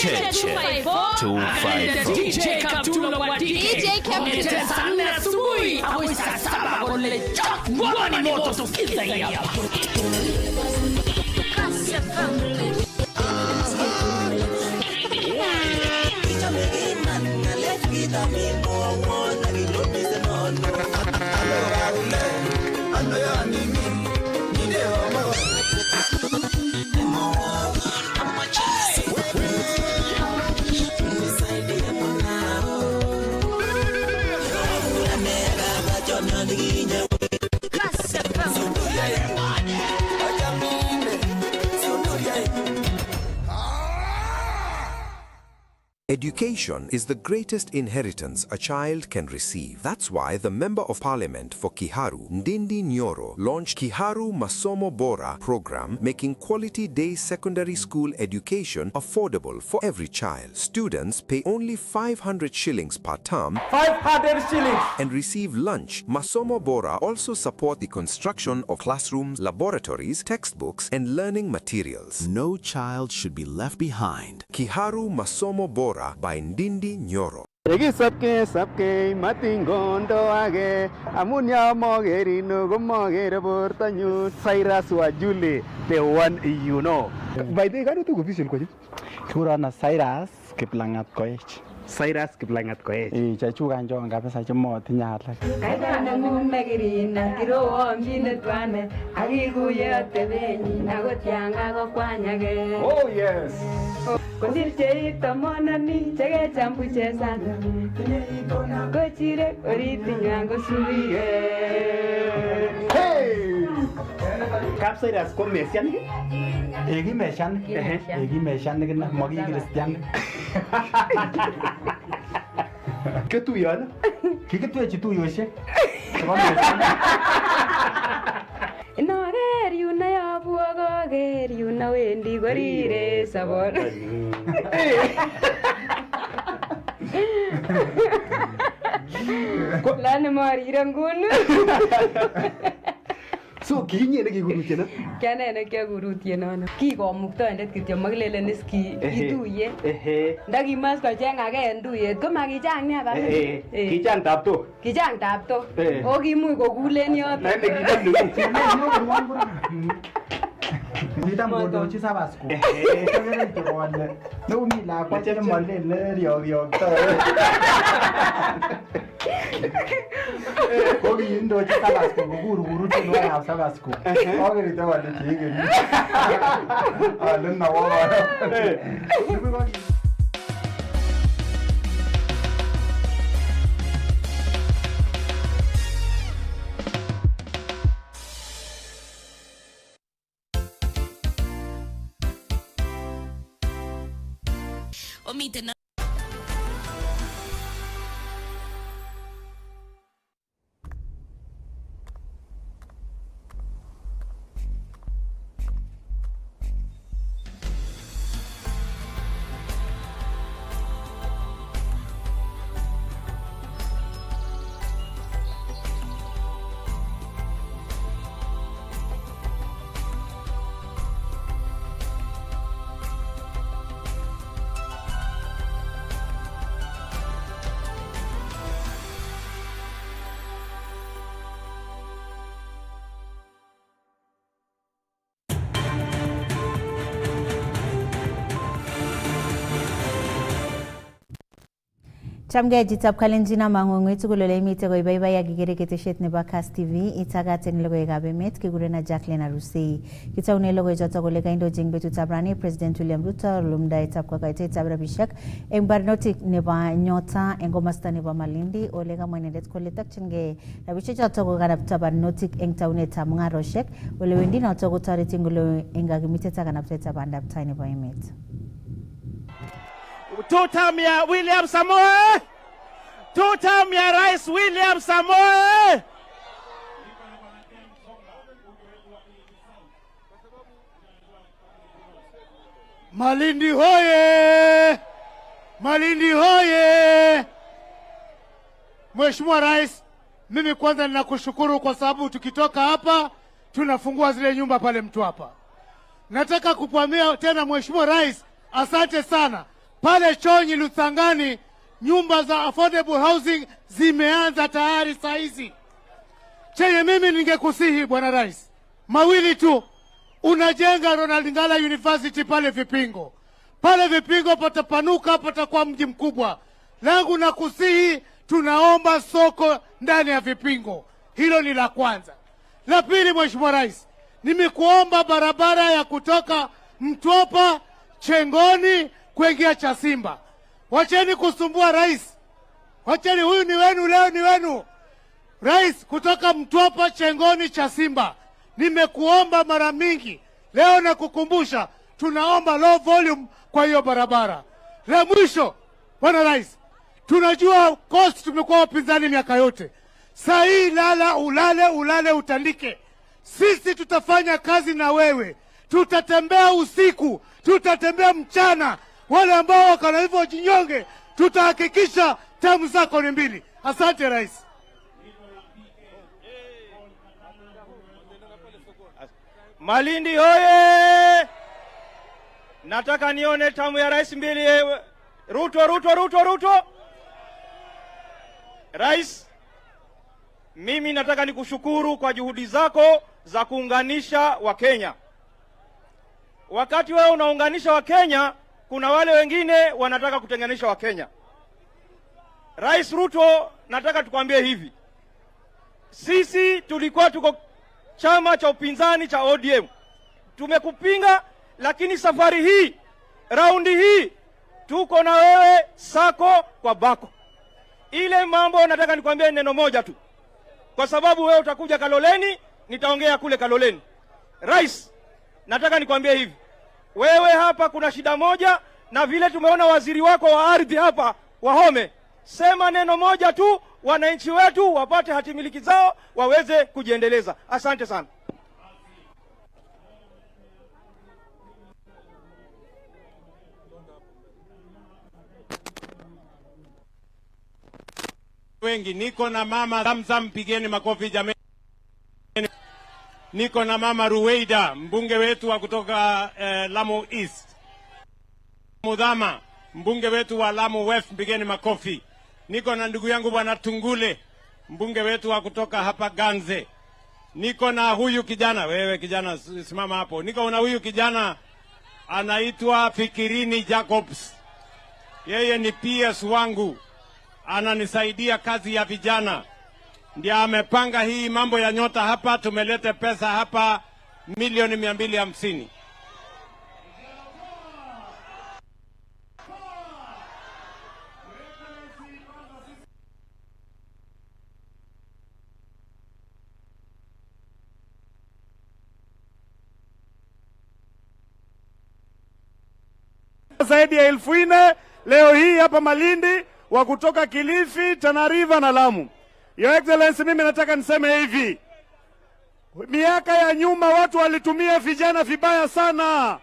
Cheche 254. DJ Kaptula wa DJ Kaptula sana asubuhi. Awai saa 7 con le chok. Mwani moto tukiza hapa. Education is the greatest inheritance a child can receive. That's why the Member of Parliament for Kiharu, Ndindi Nyoro, launched Kiharu Masomo Bora program, making quality day secondary school education affordable for every child. Students pay only 500 shillings per term, 500 shillings, and receive lunch. Masomo Bora also support the construction of classrooms, laboratories, textbooks, and learning materials. No child should be left behind. Kiharu Masomo Bora by Ndindi Nyoro. Sabke matingondo age amunya mogeri no go mogere bortanyu Cyrus wa Julie, the one you know. By the way, to go official kwaje? Kurana Cyrus Kiplangat Koech. Cyrus Kiplangat Koech. Chachu kanjo ngapesa chemo tinyatla. Kaidana ngumegiri na kiro ambine twane agiguye tebeni na gotyanga go kwanyage. Oh yes. Kondirche tamonani chege champuche sana. Gochire oriti nyango subiye. Hey! Cyrus ko mesian ki? Egi mesian. Egi mesian ni na magi Christian. ¿Qué tú ya? ¿Qué tú hecho tú yo ese? No ger you na ya buago ger you na wendi gorire sabor. Lane marirangun. So kinye ne kigurutie na? Kyane ne kigurutie nono. Kikomuktoindet kityo makilelen iski ituye. Ndakimas ko cheng age enduye ko makichang nia ba? Kichang tapto. Kichang tapto. O kimuch kokulen yoto. Nene kichang. Nita mbodochi Sabasco. Kagere kibole. No mi la kwa chene molele rio to. Kogi indo chi Sabasco guru cheno ya Sabasco. Ogere to wale chige. Ah lenna wa. Omite Chamge jitab kalenjina mangongwe tugulole imite ko ibaibai agigere keteshet nebo Kass TV itagaten logoiwekab emet kigurena Jacqueline Arusei kitaune logoiwek choto kole kaindo jing betutab rani President William Ruto lumdaetab kwakaitetab rabishek eng barnotik nebo Nyota eng komasta nebo Malindi ole kamwa inendet kole takchinge rabishek choto ko kanapta barnotik eng taunetab mungaroshek ole wendi noto kotoreti ngolo eng kakimitetab kanaptetab bandab tai nebo emet. Two-term ya William Samoei. Two-term ya Rais William Samoei. Malindi hoye! Malindi hoye! Mheshimiwa Rais, mimi kwanza ninakushukuru kwa sababu tukitoka hapa tunafungua zile nyumba pale Mtwapa. Nataka kukuambia tena Mheshimiwa Rais, asante sana. Pale Chonyi Lutsangani nyumba za affordable housing zimeanza tayari saa hizi. Chenye mimi ningekusihi Bwana Rais, mawili tu, unajenga Ronald Ngala University pale Vipingo. Pale Vipingo patapanuka, patakuwa mji mkubwa. Langu na kusihi, tunaomba soko ndani ya Vipingo. Hilo ni la kwanza. La pili Mheshimiwa Rais, nimekuomba barabara ya kutoka Mtwapa Chengoni kuingia Chasimba. Wacheni kusumbua Rais. Wacheni, huyu ni wenu, leo ni wenu. Rais, kutoka Mtwapa Chengoni Chasimba. Nimekuomba mara mingi. Leo na kukumbusha, tunaomba low volume kwa hiyo barabara. La mwisho, Bwana Rais, tunajua cost tumekuwa wapinzani miaka yote. Saa hii lala ulale utandike. Sisi tutafanya kazi na wewe. Tutatembea usiku, tutatembea mchana. Wale ambao wako na hivyo jinyonge, tutahakikisha tamu zako ni mbili. Asante Rais. Malindi hoye! Nataka nione tamu ya rais mbili. Ruto. Rais, mimi nataka nikushukuru kwa juhudi zako za kuunganisha Wakenya. Wakati wewe unaunganisha Wakenya, kuna wale wengine wanataka kutenganisha Wakenya. Rais Ruto, nataka tukwambie hivi. Sisi tulikuwa tuko chama cha upinzani cha ODM. Tumekupinga, lakini safari hii, raundi hii, tuko na wewe sako kwa bako. Ile mambo nataka nikwambie neno moja tu. Kwa sababu wewe utakuja Kaloleni, nitaongea kule Kaloleni. Rais, nataka nikwambie hivi. Wewe hapa kuna shida moja, na vile tumeona waziri wako wa ardhi hapa, Wahome. Sema neno moja tu, wananchi wetu wapate hatimiliki zao, waweze kujiendeleza. Asante sana. Wengi, niko na mama Zamzam, pigeni makofi jameni. Niko na mama Ruweida, mbunge wetu wa kutoka Lamu East. Mudhama, mbunge wetu wa Lamu West, pigeni makofi. Niko na ndugu yangu bwana Tungule, mbunge wetu wa kutoka hapa Ganze. Niko na huyu kijana, wewe kijana simama hapo. Niko na huyu kijana anaitwa Fikirini Jacobs. Yeye ni PS wangu. Ananisaidia kazi ya vijana. Ndiye amepanga hii mambo ya nyota hapa, tumelete pesa hapa milioni 250. Zaidi ya 4,000 leo hii hapa Malindi, wa kutoka Kilifi, Tana River na Lamu. Your Excellency, mimi nataka niseme hivi. Miaka ya nyuma watu walitumia vijana vibaya sana.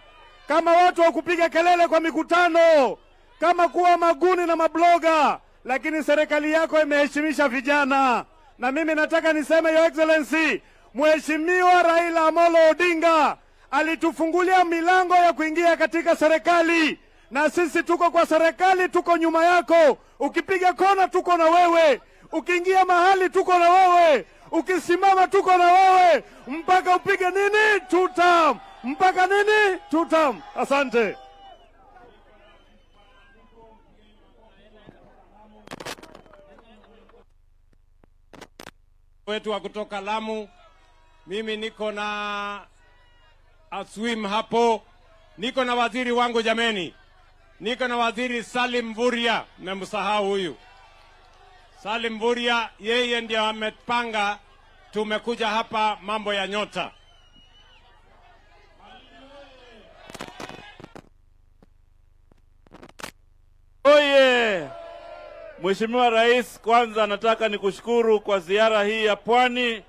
Kama watu wa kupiga kelele kwa mikutano, kama kuwa maguni na mabloga, lakini serikali yako imeheshimisha vijana. Na mimi nataka niseme Your Excellency, Mheshimiwa Raila Amolo Odinga alitufungulia milango ya kuingia katika serikali. Na sisi tuko kwa serikali, tuko nyuma yako. Ukipiga kona tuko na wewe. Ukiingia mahali tuko na wewe. Ukisimama tuko na wewe. Mpaka upige nini? Tutam. Mpaka nini? Tutam. Asante. Wetu wa kutoka Lamu, mimi niko na Aswim hapo. Niko na waziri wangu jameni. Niko na waziri Salim Mvurya, mmemsahau huyu. Salim Mvurya, yeye ndiye amepanga tumekuja hapa mambo ya nyota. Oye! Mheshimiwa Rais, kwanza nataka nikushukuru kwa ziara hii ya Pwani,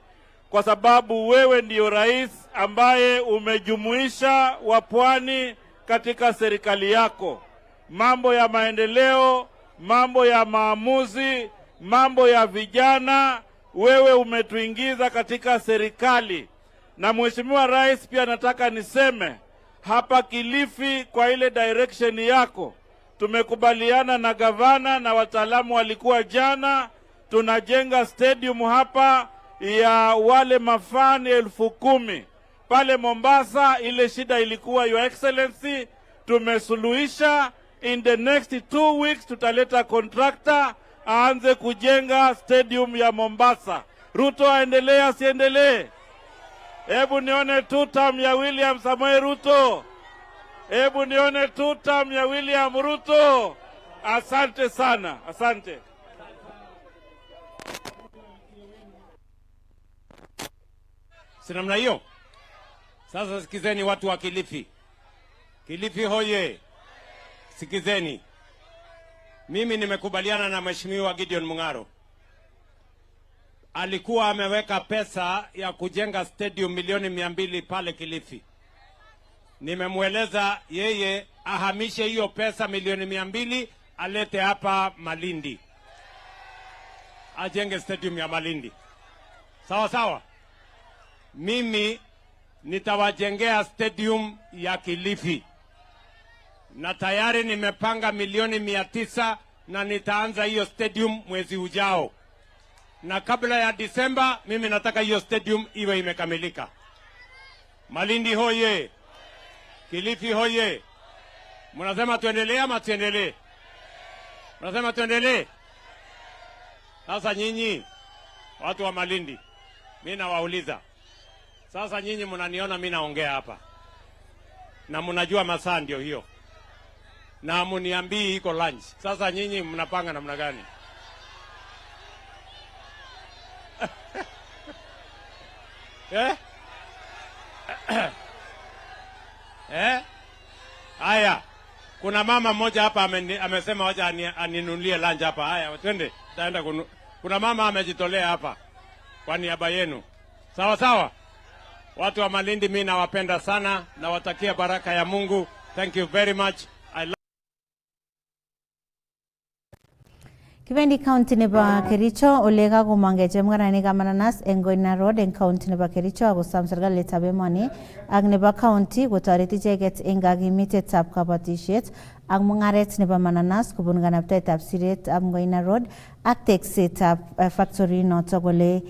kwa sababu wewe ndiyo rais ambaye umejumuisha wapwani katika serikali yako. Mambo ya maendeleo, mambo ya maamuzi, mambo ya vijana, wewe umetuingiza katika serikali. Na Mheshimiwa Rais, pia nataka niseme hapa Kilifi, kwa ile direction yako tumekubaliana na gavana na wataalamu walikuwa jana, tunajenga stadium hapa ya wale mafani 10,000 pale Mombasa. Ile shida ilikuwa, Your Excellency, tumesuluhisha. In the next 2 weeks tutaleta contractor aanze kujenga stadium ya Mombasa. Ruto aendelee asiendelee? Hebu nione tutam ya William Samoei Ruto. Hebu nione tutam ya William Ruto. Asante sana, asante. Si namna hiyo? Sasa sikizeni watu wa Kilifi. Kilifi hoye. Sikizeni. Mimi nimekubaliana na Mheshimiwa Gideon Mung'aro. Alikuwa ameweka pesa ya kujenga stadium milioni 200 pale Kilifi. Nimemweleza yeye ahamishe hiyo pesa milioni 200 alete hapa Malindi. Ajenge stadium ya Malindi. Sawa sawa. Mimi nitawajengea stadium ya Kilifi. Na tayari nimepanga milioni 900 na nitaanza hiyo stadium mwezi ujao. Na kabla ya Disemba mimi nataka hiyo stadium iwe imekamilika. Malindi hoye. Kilifi hoye. Mnasema tuendelee ama tuendelee? Mnasema tuendelee? Sasa nyinyi watu wa Malindi, mimi nawauliza. Sasa nyinyi mnaniona mimi naongea hapa. Na mnajua masaa ndio hiyo. Na muniambii iko lunch. Sasa nyinyi mnapanga namna gani? Haya. Kuna mama mmoja hapa amesema wacha aninunulie lunch hapa. Haya, twende. Taenda kuna mama amejitolea hapa kwa niaba yenu. Sawa sawa. Watu wa Malindi mimi nawapenda sana na watakia baraka ya Mungu. Thank you very much. Kibendi county nebo Kericho olega kumange chemgarani kamananas Engoina Road en county nebo Kericho ako sam serikalit ab emoni ak nebo county kotoreti icheket eng kakimitetab kabatishet ak mungaret nebo mananas kobun kanabtaetab siret ab Engoina Road ak teksetab factory notok kole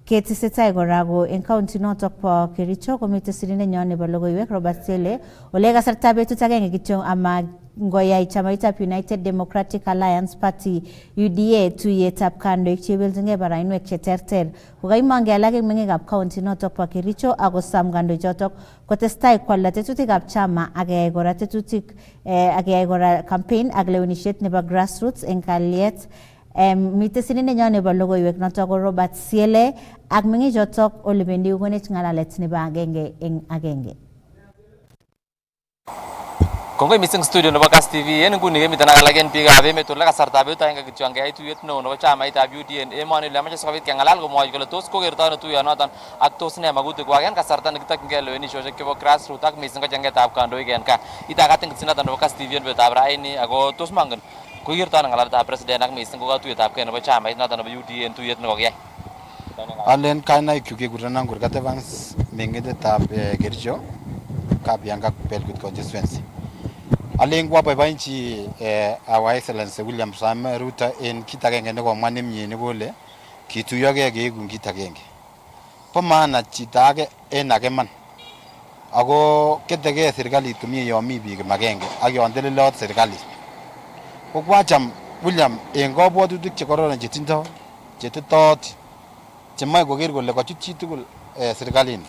ketesetai kora ko en county notok po Kericho komite sirindenyo nebo logoiwek Robert Sele ole kasartab betut agenge kityo ama ngoyai chamaitab United Democratic Alliance Party UDA tuyetab kandoik chebeljingei barainwek cheterter kokaimonge alak eng meng'ikab county notok po Kericho akosam kandoichotok kotestai kwalda tetutikab chama akeyai kora tetutik akeyai kora campaign ak lewenishet nebo grassroots eng kalyet. Mite sirindenyo nebo logoiwek notok ko Robert Siele ak meng'ichotok ole bendi kokonech ng'alalet nebo agenge eng agenge. Kongoi missing studio nebo Kass TV en nguni kemiten ak alak en biikab emet ole kasartab betut agenge kityo angeyai tuyet neo nebo chamaitab UDA en emoni ole amache sikobit keng'alal komwochi kole tos kokerto ano tuyonoton ak tos ne magutikwak en kasarta nekitokyingei lewenisiosiek chebo grassroots ak missing ko chengetab kandoik en kaa. Itagat eng kitsindoton nebo Kass TV en betutab raini ako tos mangen kokerto ano ng'alaletab president ak missing ko katuyetabgei nebo chamait noton nebo UDA en tuyet nekokiyai. Alen kainaikchu kekurenon Kurgat Evans meng'indetab Kericho Kabianga Belgut constituency. Alen kwaboiboenchi our excellency William Samoei Ruto en kit agenge nekomwa nemie nekole kituyogei keeku kit agenge. Po maana chito age en age man. Ako ketegei serikalit komie yon mi biik magenge ak yon telelot serikalit. Ko kwacham William en kabwatutik chekororon chetindoi chetitoti chemoe koker kole kochut chitugul serikalini.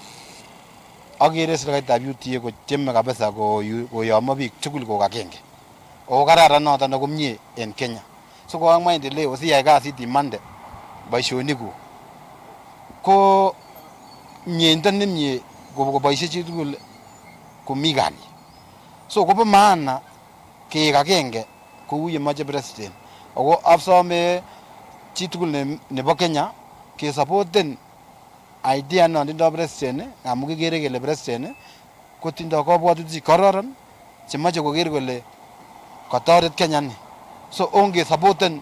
Akere serikalitab UDA kotyeme kabisa koyomo biik tugul ko agenge. Ako kararan noton ako mie en Kenya. So ko ak maendeleo siyai kasit imande boisionikuk. Ko miendo nemie koboisie chitugul komi kali. So kobo maana keek agenge kou yemoche president. Ako asome chitugul nebo Kenya kesapoten idea non tindoi president amu kikere kele president kotindoi kabwatutik kororon chemoche koker kole katoret Kenya ni. So onge supporten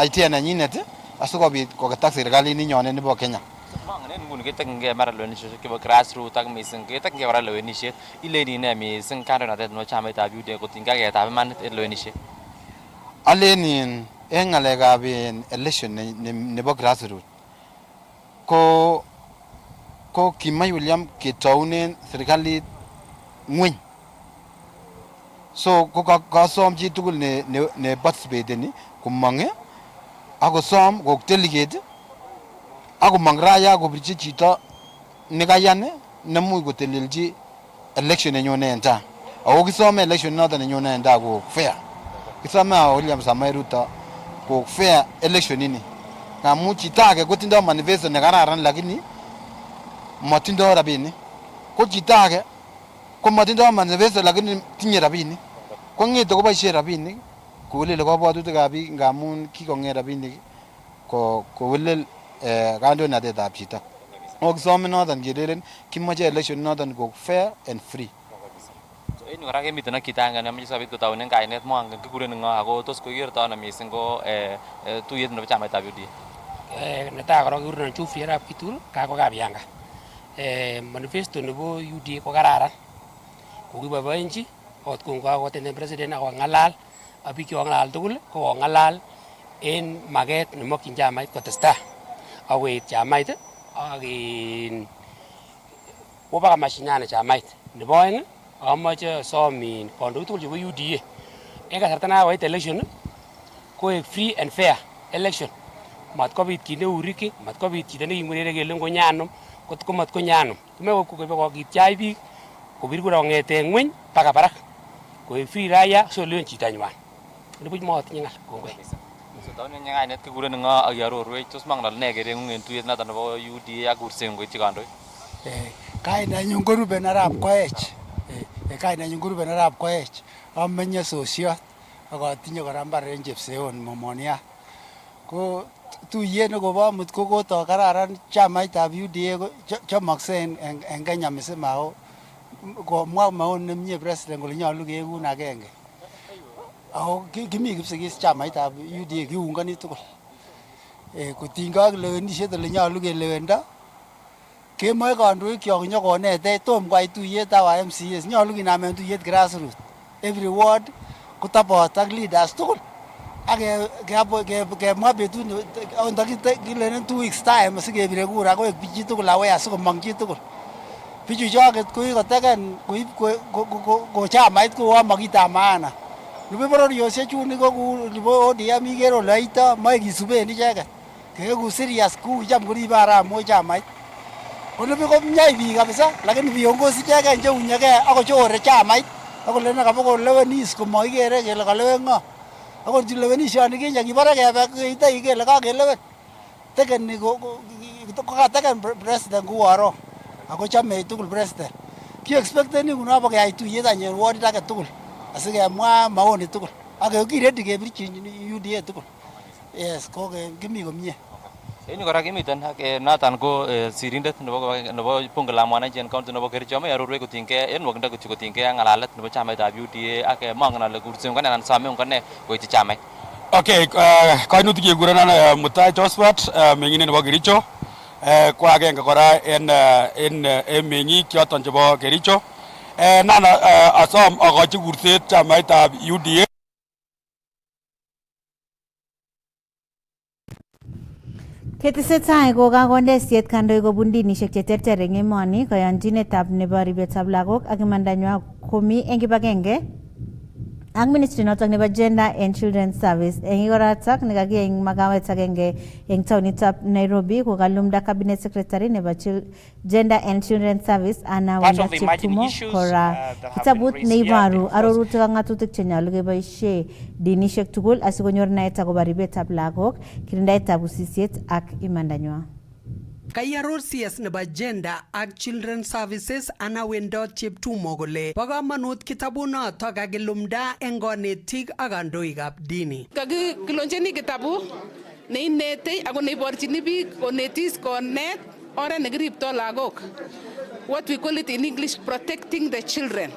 idea nenyinet asikobit koketak serikalit ninyone nebo Kenya. Mangen nguni ketokyingei mara lewenisiosiek chebo grassroots ak missing ketokyingei kora lewenisiet. Ileni ne missing kandoinatet nebo chamaitab UDA kotinygei ak yaetab imanit en lewenisiet? Alen en ng'alekab election nebo grassroots ko kimach William ketounen serikalit ng'weny. So ko kasom chitugul ne participateni komong akosom koik delegate akomong raia kobirchi chito nekayan nemuch kotelelchi election nenyone en tai. Ako kisome election noton nenyone en tai ko fair. Kisome William Samoei Ruto ko fair election ini. Ngamu chito age kotindoi manifesto nekararan lakini matindoi rabinik. Ko chito age ko matindoi manifesto lakini tinye rabinik. Kongete koboisien rabinik kowelel kabwatutikab biik ngamun kikong'et rabinik kowelel kandoinatetab chito. Okisome noton kelelen kimoche election noton ko fair and free. So en yu kora kemiten ak chito age nemoche sobit kotaunen kainet mongen kikuren ng'o ako tos kokerto ano missing ko tuyet nebo chamaitab UDA. Netai korong kikurenon Chufi Arap Kitul kako Kabianga. Manifesto nebo UDA ko kararan. Kokiboiboenchi ot kokakotenden president akong'alal ak biik chekong'alal tugul ko kong'alal en maket nemokyin chamait kotestai akoet chamait ak kwo baka mashinani chamait. Nebo oeng amoche asom kandoik tugul chebo UDA en kasarta nekakoit election koek free and fair election. Matkobit kit neu riki, matkobit chito neking'urere kele ngonyanum kot ko matkonyanum. Kimeche kokitchai biik kobir kura kong'eten ng'weny baka barak koek free raia solewen chitanywan. Nibuch motinye ng'al. Kongoi. So taunen kainet kikuren ng'o ak iarorwech tos mang'al ne kereng'ung en tuyet noton nebo UDA ak kursen koityi kandoik. Kainenyun ko Ruben Arap Koech. Kainenyun ko Ruben Arap Koech. Amenye sosiot ak atinye kora mbar en Chepseon Momoniat. Ko tuyet nekobo amut ko koto kararan chamaitab UDA chomokse en Kenya misima ako komwa maon nemie president kole nyolu keekun agenge. Ako kimi kipsigis chamaitab UDA kiungani tugul. Kotinygei ak lewenisiet ole nyolu kelewendo kemoe kandoikyok nyokonetech tom kwai tuyetab MCAs nyolu kinamen tuyet grassroots. Every ward kotobot ak leaders tugul. Ak kemwa betut kilenen 2 weeks time sikebire kura koek bichi tugul aware sikomong chi tugul. Bichu choket ko kikoteken koib ko chamait ko makitab maana. Nebo bororiosiek chun ko nebo ODM ikere ole yoito moe kisuben icheket. Keku serious ku cham koribe Arap Moi chamait. Onibi komnyai biik kabisa lakini viongozi icheket cheunyegei akochore chamait akolene kabokolewenis komakikere kele kalewen ng'o. Akot lewenisioni kinye kibore kebe keitoi kele kakelewen. Tekeni kokateken president kuwaro ako chome tugul president. Ki expecteni kuno bokeyai tuyet any en wardit age tugul asikemwa maoni tugul. Ak kiredi kebirchi UDA tugul. Yes, ko kimi komie. En yu kora kimiten ak noton ko sirindet nebo bunge la mwananchi en county nebo Kericho. Ame arorwech kotinygei en nwokindo kityo kotinygei ak ng'alalet nebo chamaitab UDA ak mongen ale kursen kone anan somen kone koityi chamait. Okay, kainutik kekurenon Mutai Josphat meng'indet nebo Kericho. Ko agenge kora en meng'ik choton chebo Kericho. Nan asom akochi kurset chamaitab UDA. Ketesetai kokakonde siet kandoik kobun dinishek cheterter eng emoni koyonchinetab nebo ribetab lagok ak imandanywa komi eng kibagenge ak ministry notok nebo Gender and Children's Service eng ikoratak nekakiyai eng makawet agenge eng taonitab Nairobi kokalumda cabinet secretary nebo Gender and Children's Service Anna Wanda Cheptumo kora kitabut neiboru arorutik ak ng'atutik chenyolu keboisie dinishek tugul asikonyor naet akobo ribetab lagok, kirindaetab usisiet ak imandanywa. Kaiaror CS nebo Gender ak Children's Services Anna Wenda Cheptumo kole bo kamanut kitabunoto kakilumda eng konetik ak kandoikab dini. Kakilonjeni kitabu neinetei ako neiborchini biik konetis konet oret nekiriptoi lagok. What we call it in English, protecting the children.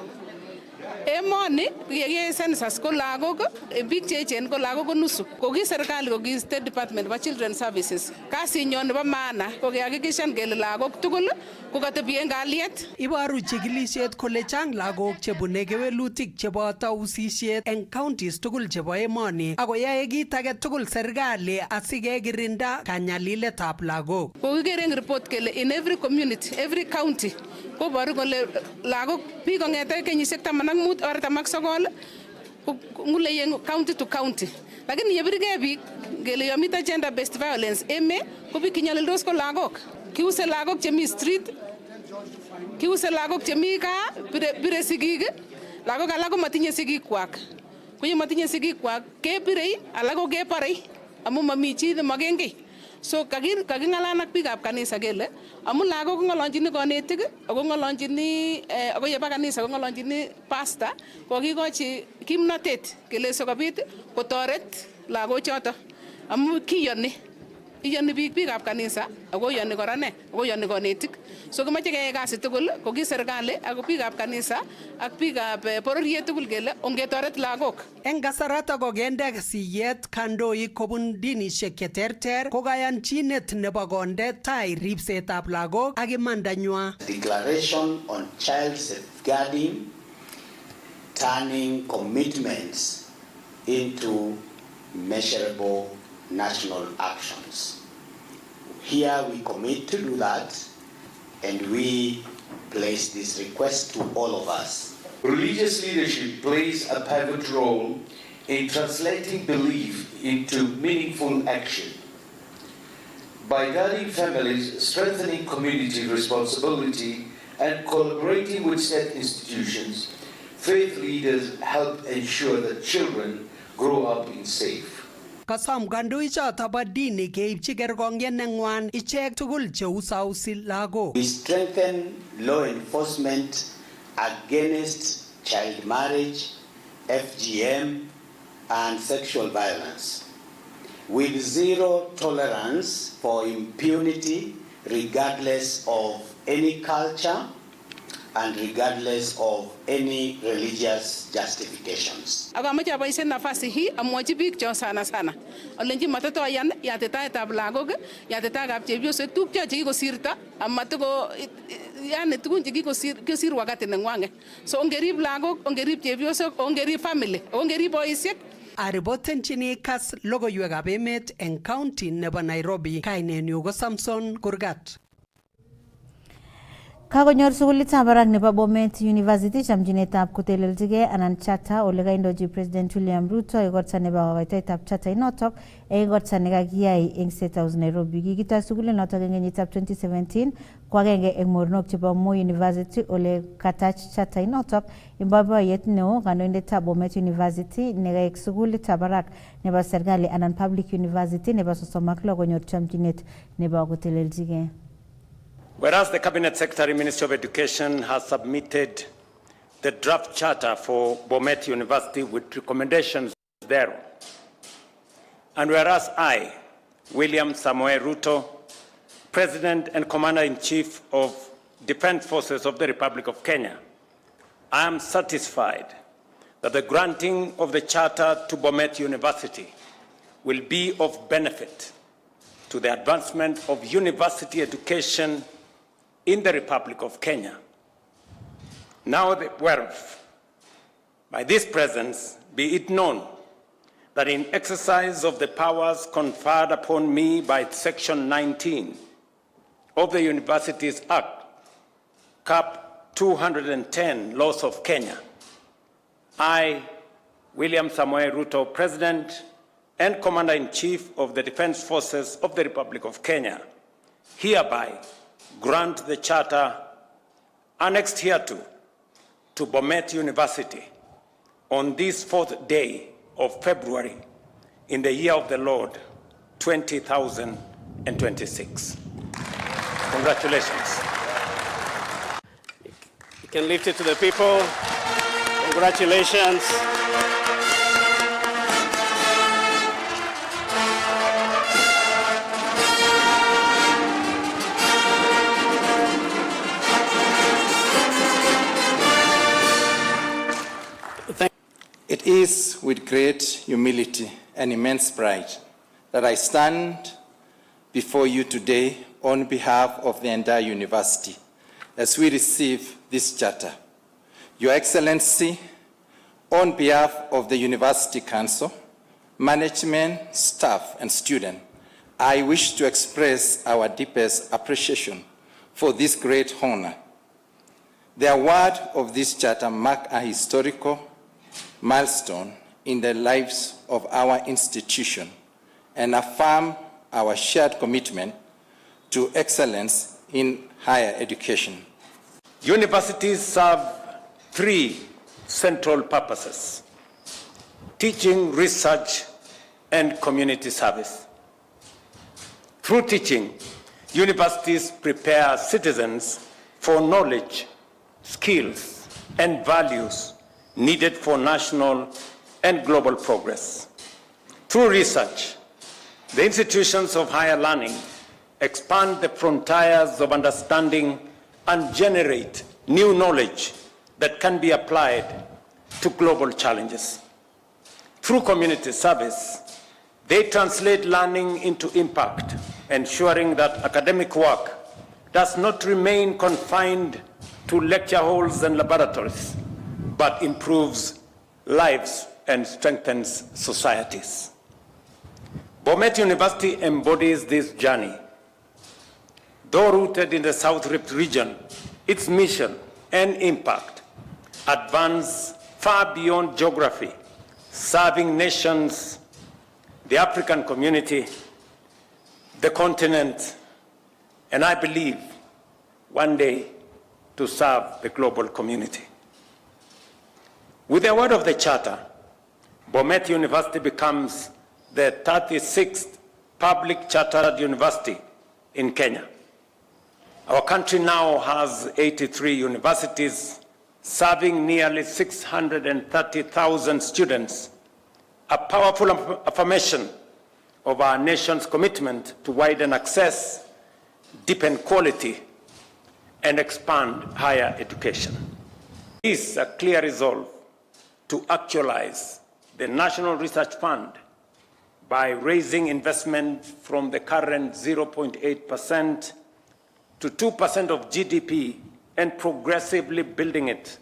Emoni kiyai census ko lagok, biik che echen ko lagok ko nusu. Ko ki serikali ko ki State Department of Children's Services. Kasinyon nebo maana ko kehakikishan kele lagok tugul ko katebi eng kalyet. Iboru chikilisiet kole chang lagok chebune kewelutik cheboto usisiet eng counties tugul chebo emoni ako yae kit age tugul serikali asikekirinda kanyaliletab lagok. Ko kikere eng report kele in every community, every county koboru kole lagok biik kong'ete kenyisiek 15 or 19 ngule yen county to county. Lakini yebirgei biik kele yomite gender based violence eme ko biik kinyalildos ko lagok. Kiuse lagok chemi street, kiuse lagok chemi kaa, bire sigik, lagok alak ko matinye sigikwak. Ko ye matinye sigikwak kebirei, alak ko keborei amu mami chi nemagengei. So kakingalan ak biikab kanisa kele amu lagok kong'olonjini konetik ako ng'olonjini ako yeba kanisa kong'olonjini pastor kokikochi kimnotet kele sikobit kotoret lagochoto amu iyoni biikab kanisa ako iyoni kora ako iyoni konetik. So kimoche keyai kasi tugul ko ki serikali ak biikab kanisa ak biikab bororiet tugul kele ongetoret lagok. Eng kasarata kokende siyet kandoik kobun dinishek cheterter ko kayanchinet nebo konde tai ripsetab lagok ak imandanywa. Declaration on child safeguarding, turning commitments into measurable national actions. Here we commit to do that, and we place this request to all of us. Religious leadership plays a pivotal role in translating belief into meaningful action. By guiding families, strengthening community responsibility, and collaborating with state institutions, faith leaders help ensure that children grow up in safe. Kasom kandoichoto bo dini keipchi kerkong'yet neng'wan ichek tugul cheusausi lagok. We strengthen law enforcement against child marriage, FGM, and sexual violence, with zero tolerance for impunity regardless of any culture and regardless of any religious justifications. Akamoche aboisien nafasi hii amwochi biik cho sana olenji matatoyan yatitaetab lagok, yatitaetab chepyosok tuguk chekikosirto amatiko yani tugun chekikosir wakati neng'wanget. So ongerib lagok, ongerib chepyosok, ongerib family, ongerib boisiek. Aripotenchini Kass logoiwekab emet eng county nebo Nairobi. Kainenyu ko Samson Kurgat. Kakonyor sukulitab barak nebo Bomet University chamchinetab koteleljigei anan charter ole kaindochi President William Ruto igorta nebo kokoitoetab charter inotok eng igorta nekakiyai eng State House Nairobi. Kikitoi sukulinotok eng kenyitab 2017 ko agenge eng mornok chebo Moi University ole katach charter inotok eng boiboiyet neo kandoindetab Bomet University nekaek sukulitab barak nebo serikali anan public university nebo 36 konyor chamchinet nebo koteleljigei. Whereas the Cabinet Secretary, Ministry of Education, has submitted the draft charter for Bomet University with recommendations thereon, and whereas I, William Samoei Ruto, President and Commander-in-Chief of Defense Forces of the Republic of Kenya, I am satisfied that the granting of the charter to Bomet University will be of benefit to the advancement of university education in the Republic of Kenya. Now whereof, by this presence, be it known that in exercise of the powers conferred upon me by Section 19 of the Universities Act, Cap 210, Laws of Kenya, I, William Samoei Ruto, President and Commander-in-Chief of the Defense Forces of the Republic of Kenya, hereby grant the charter annexed hereto to Bomet University on this 4th day of February in the year of the Lord 2026. Congratulations. You can lift it to the people. Congratulations. It is with great humility and immense pride that I stand before you today on behalf of the entire university as we receive this charter. Your Excellency, on behalf of the University Council, management, staff, and students, I wish to express our deepest appreciation for this great honor. The award of this charter marks a historical milestone in the lives of our institution and affirm our shared commitment to excellence in higher education. Universities serve three central purposes: teaching, research, and community service. Through teaching, universities prepare citizens for knowledge, skills, and values needed for national and global progress. Through research, the institutions of higher learning expand the frontiers of understanding and generate new knowledge that can be applied to global challenges. Through community service, they translate learning into impact, ensuring that academic work does not remain confined to lecture halls and laboratories, but improves lives and strengthens societies. Bomet University embodies this journey. Though rooted in the South Rift region, its mission and impact advance far beyond geography, serving nations, the African community, the continent, and I believe one day to serve the global community. With the word of the Charter, Bomet University becomes the 36th public chartered university in Kenya. Our country now has 83 universities, serving nearly 630,000 students, a powerful affirmation of our nation's commitment to widen access, deepen quality, and expand higher education. It is a clear resolve to actualize the National Research Fund by raising investment from the current 0.8% to 2% of GDP and progressively building it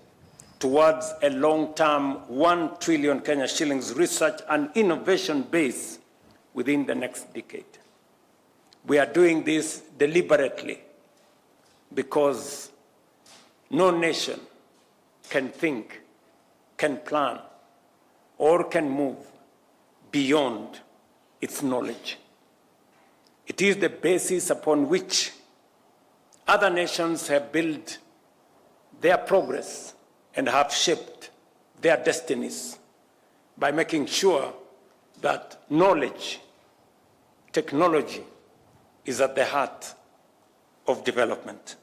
towards a long-term 1 trillion Kenya shillings research and innovation base within the next decade. We are doing this deliberately because no nation can think, can plan, or can move beyond its knowledge. It is the basis upon which other nations have built their progress and have shaped their destinies by making sure that knowledge, technology is at the heart of development.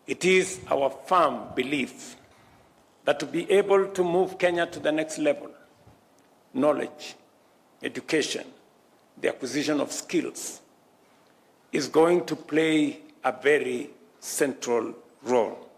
It is our firm belief that to be able to move Kenya to the next level, knowledge, education, the acquisition of skills, is going to play a very central role.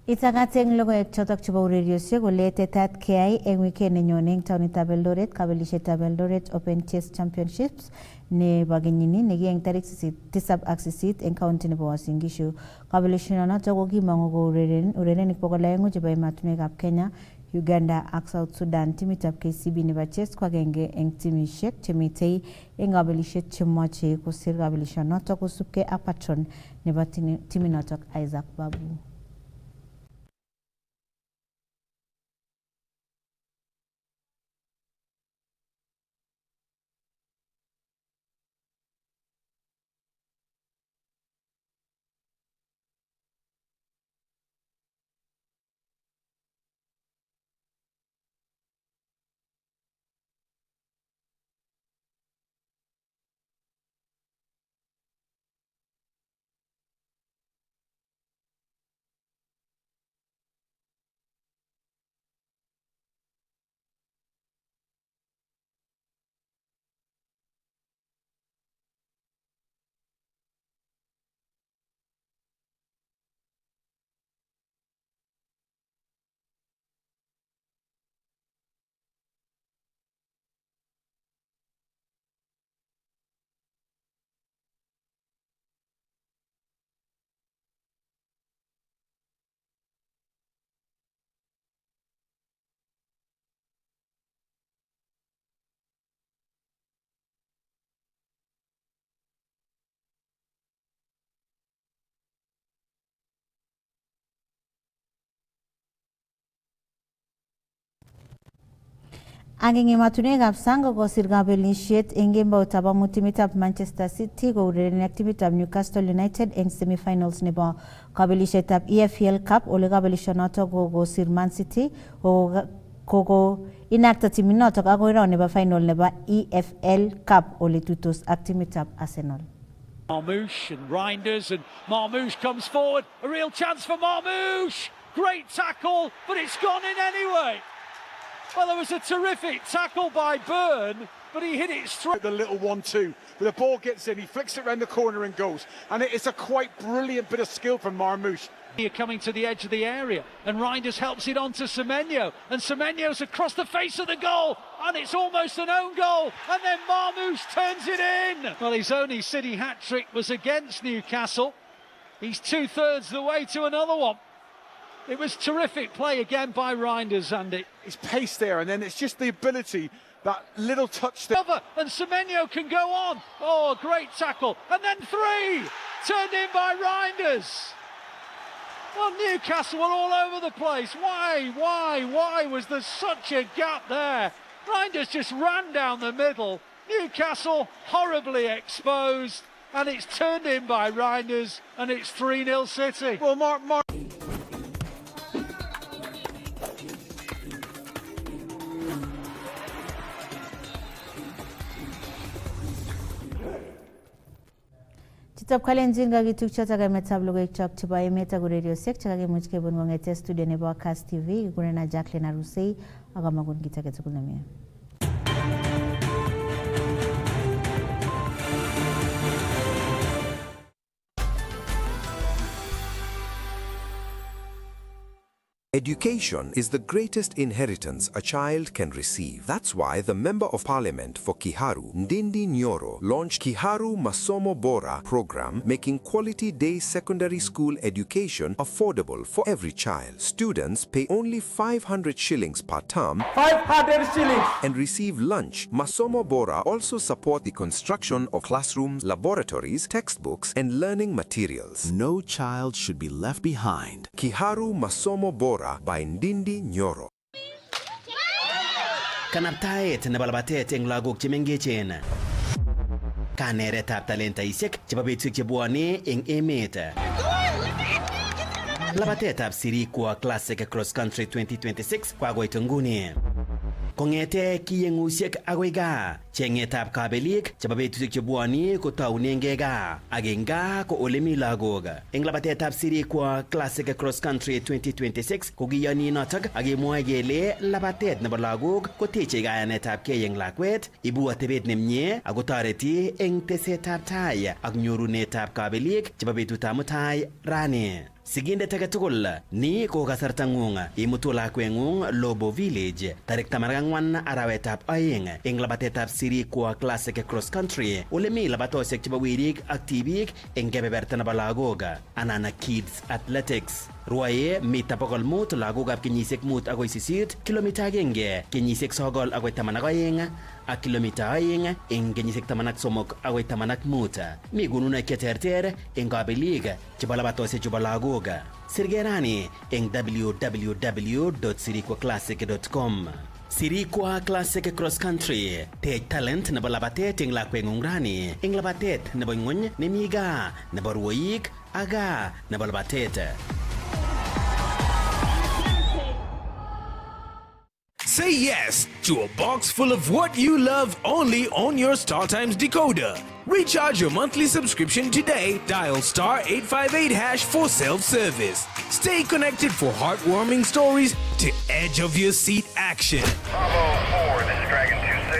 Itangateng logoek chotok chebo ureriosiek kole tetat keyai eng weekend nenyone eng taonitab Eldoret kabelishetab Eldoret Open Chess Championships nebo kenyini nekiyoe eng tarik 7 ak 8 eng county nebo Uasin Gishu. Kabelishonoto kokimong'u ko urerenik 200 chebo ematunwekab Kenya, Uganda ak South Sudan. Timitab KCB nebo chess ko agenge eng timishek chemitei eng kabelishet chemoche kosir kabelishonoto kosubkei ak patron nebo timinotok Isaac Babu. Anging ematunwekab sang kokosir kabelisiet eng kemboutab amut timitab Manchester City kourereni ak timitab Newcastle United eng semi-finals nebo kabelisietab EFL Cup ole kabelisionoto kokosir Man City koko inakta timinoto agoi round nebo final nebo EFL Cup ole tuitos ak timitab Arsenal. Marmoush and Reinders, and Marmoush comes forward. A real chance for Marmoush. Great tackle, but it's gone in anyway. Well, there was a terrific tackle by Byrne, but he hit it straight. The little 1-2, but the ball gets in, he flicks it around the corner and goes. And it's a quite brilliant bit of skill from Marmoush. You're coming to the edge of the area, and Reinders helps it on to Semenyo, and Semenyo's across the face of the goal, and it's almost an own goal, and then Marmoush turns it in. Well, his only City hat-trick was against Newcastle. He's 2/3 the way to another one. It was terrific play again by Reinders, Andy. It's pace there, and then it's just the ability, that little touch there. And Semenyo can go on. Oh, great tackle. And then 3, turned in by Reinders. Well, Newcastle were all over the place. Why was there such a gap there? Reinders just ran down the middle. Newcastle horribly exposed, and it's turned in by Reinders, and it's 3-0 City. Well, Mark. Chitab kalenjin kakitukcho emetab logoiwek chebo emet ak ureriosiek chekakimuch kebun kong'ete studio nebo Kass TV kikurena Jacqueline Arusei ak amagun kit age tugul nemie. Education is the greatest inheritance a child can receive. That's why the Member of Parliament for Kiharu, Ndindi Nyoro, launched Kiharu Masomo Bora program, making quality day secondary school education affordable for every child. Students pay only 500 shillings per term 500 shillings! And receive lunch. Masomo Bora also support the construction of classrooms, laboratories, textbooks, and learning materials. No child should be left behind. Kiharu Masomo Bora by Ndindi Nyoro. Kanaptaet nebo labatet eng lagok chemengechen. Kaneretab talentaisiek chebo betusiek chebwone eng emet. Labatetab sirikwa Classic Cross Country 2026 kwakoit nguni. Kongete kiyengusiek agoi gaa, chengetab kabelik chebo betusiek chebwone kotaunenge gaa, ak eng gaa ko ole mi lagok. Eng labatetab sirikwa Classic Cross Country 2026 ko kiyoni notok ak kemwoe kele labatet nebo lagok koteche kayanetab kei eng lakwet, ibu atebet nemie ak kotoreti eng tesetab tai ak nyorunetab kabelik chebo betutab mutai rani. Sigindet age tugul, ni ko kasarta ng'ung imutu lakweng'ung Lobo Village tarik 14 arawetab 2 eng labatetab sirikwa Classic Cross Country ole mi labatosiek chebo werik ak tibik eng kebeberta nebo lagok anan Kids Athletics. Ruaye mita 500 lagokab kenyisiek 5 agoi 8, kilomita 1 kenyisiek 9 agoi 12 ak kilomita 2 eng kenyisiek 13 agoi 15. Mi gununoik cheterter eng kabelik chebo labatosiek chebo lagok. Sirgerani eng www.sirikwaclassic.com. Sirikwa Classic Cross Country, tej talent nebo labatet eng lakweng'ung rani eng labatet nebo ng'ony nemi gaa nebo ruoik ak gaa nebo labatet. Say yes to a box full of what you love only on your StarTimes decoder. Recharge your monthly subscription today. Dial *858# for self-service. Stay connected for heartwarming stories to edge of your seat action.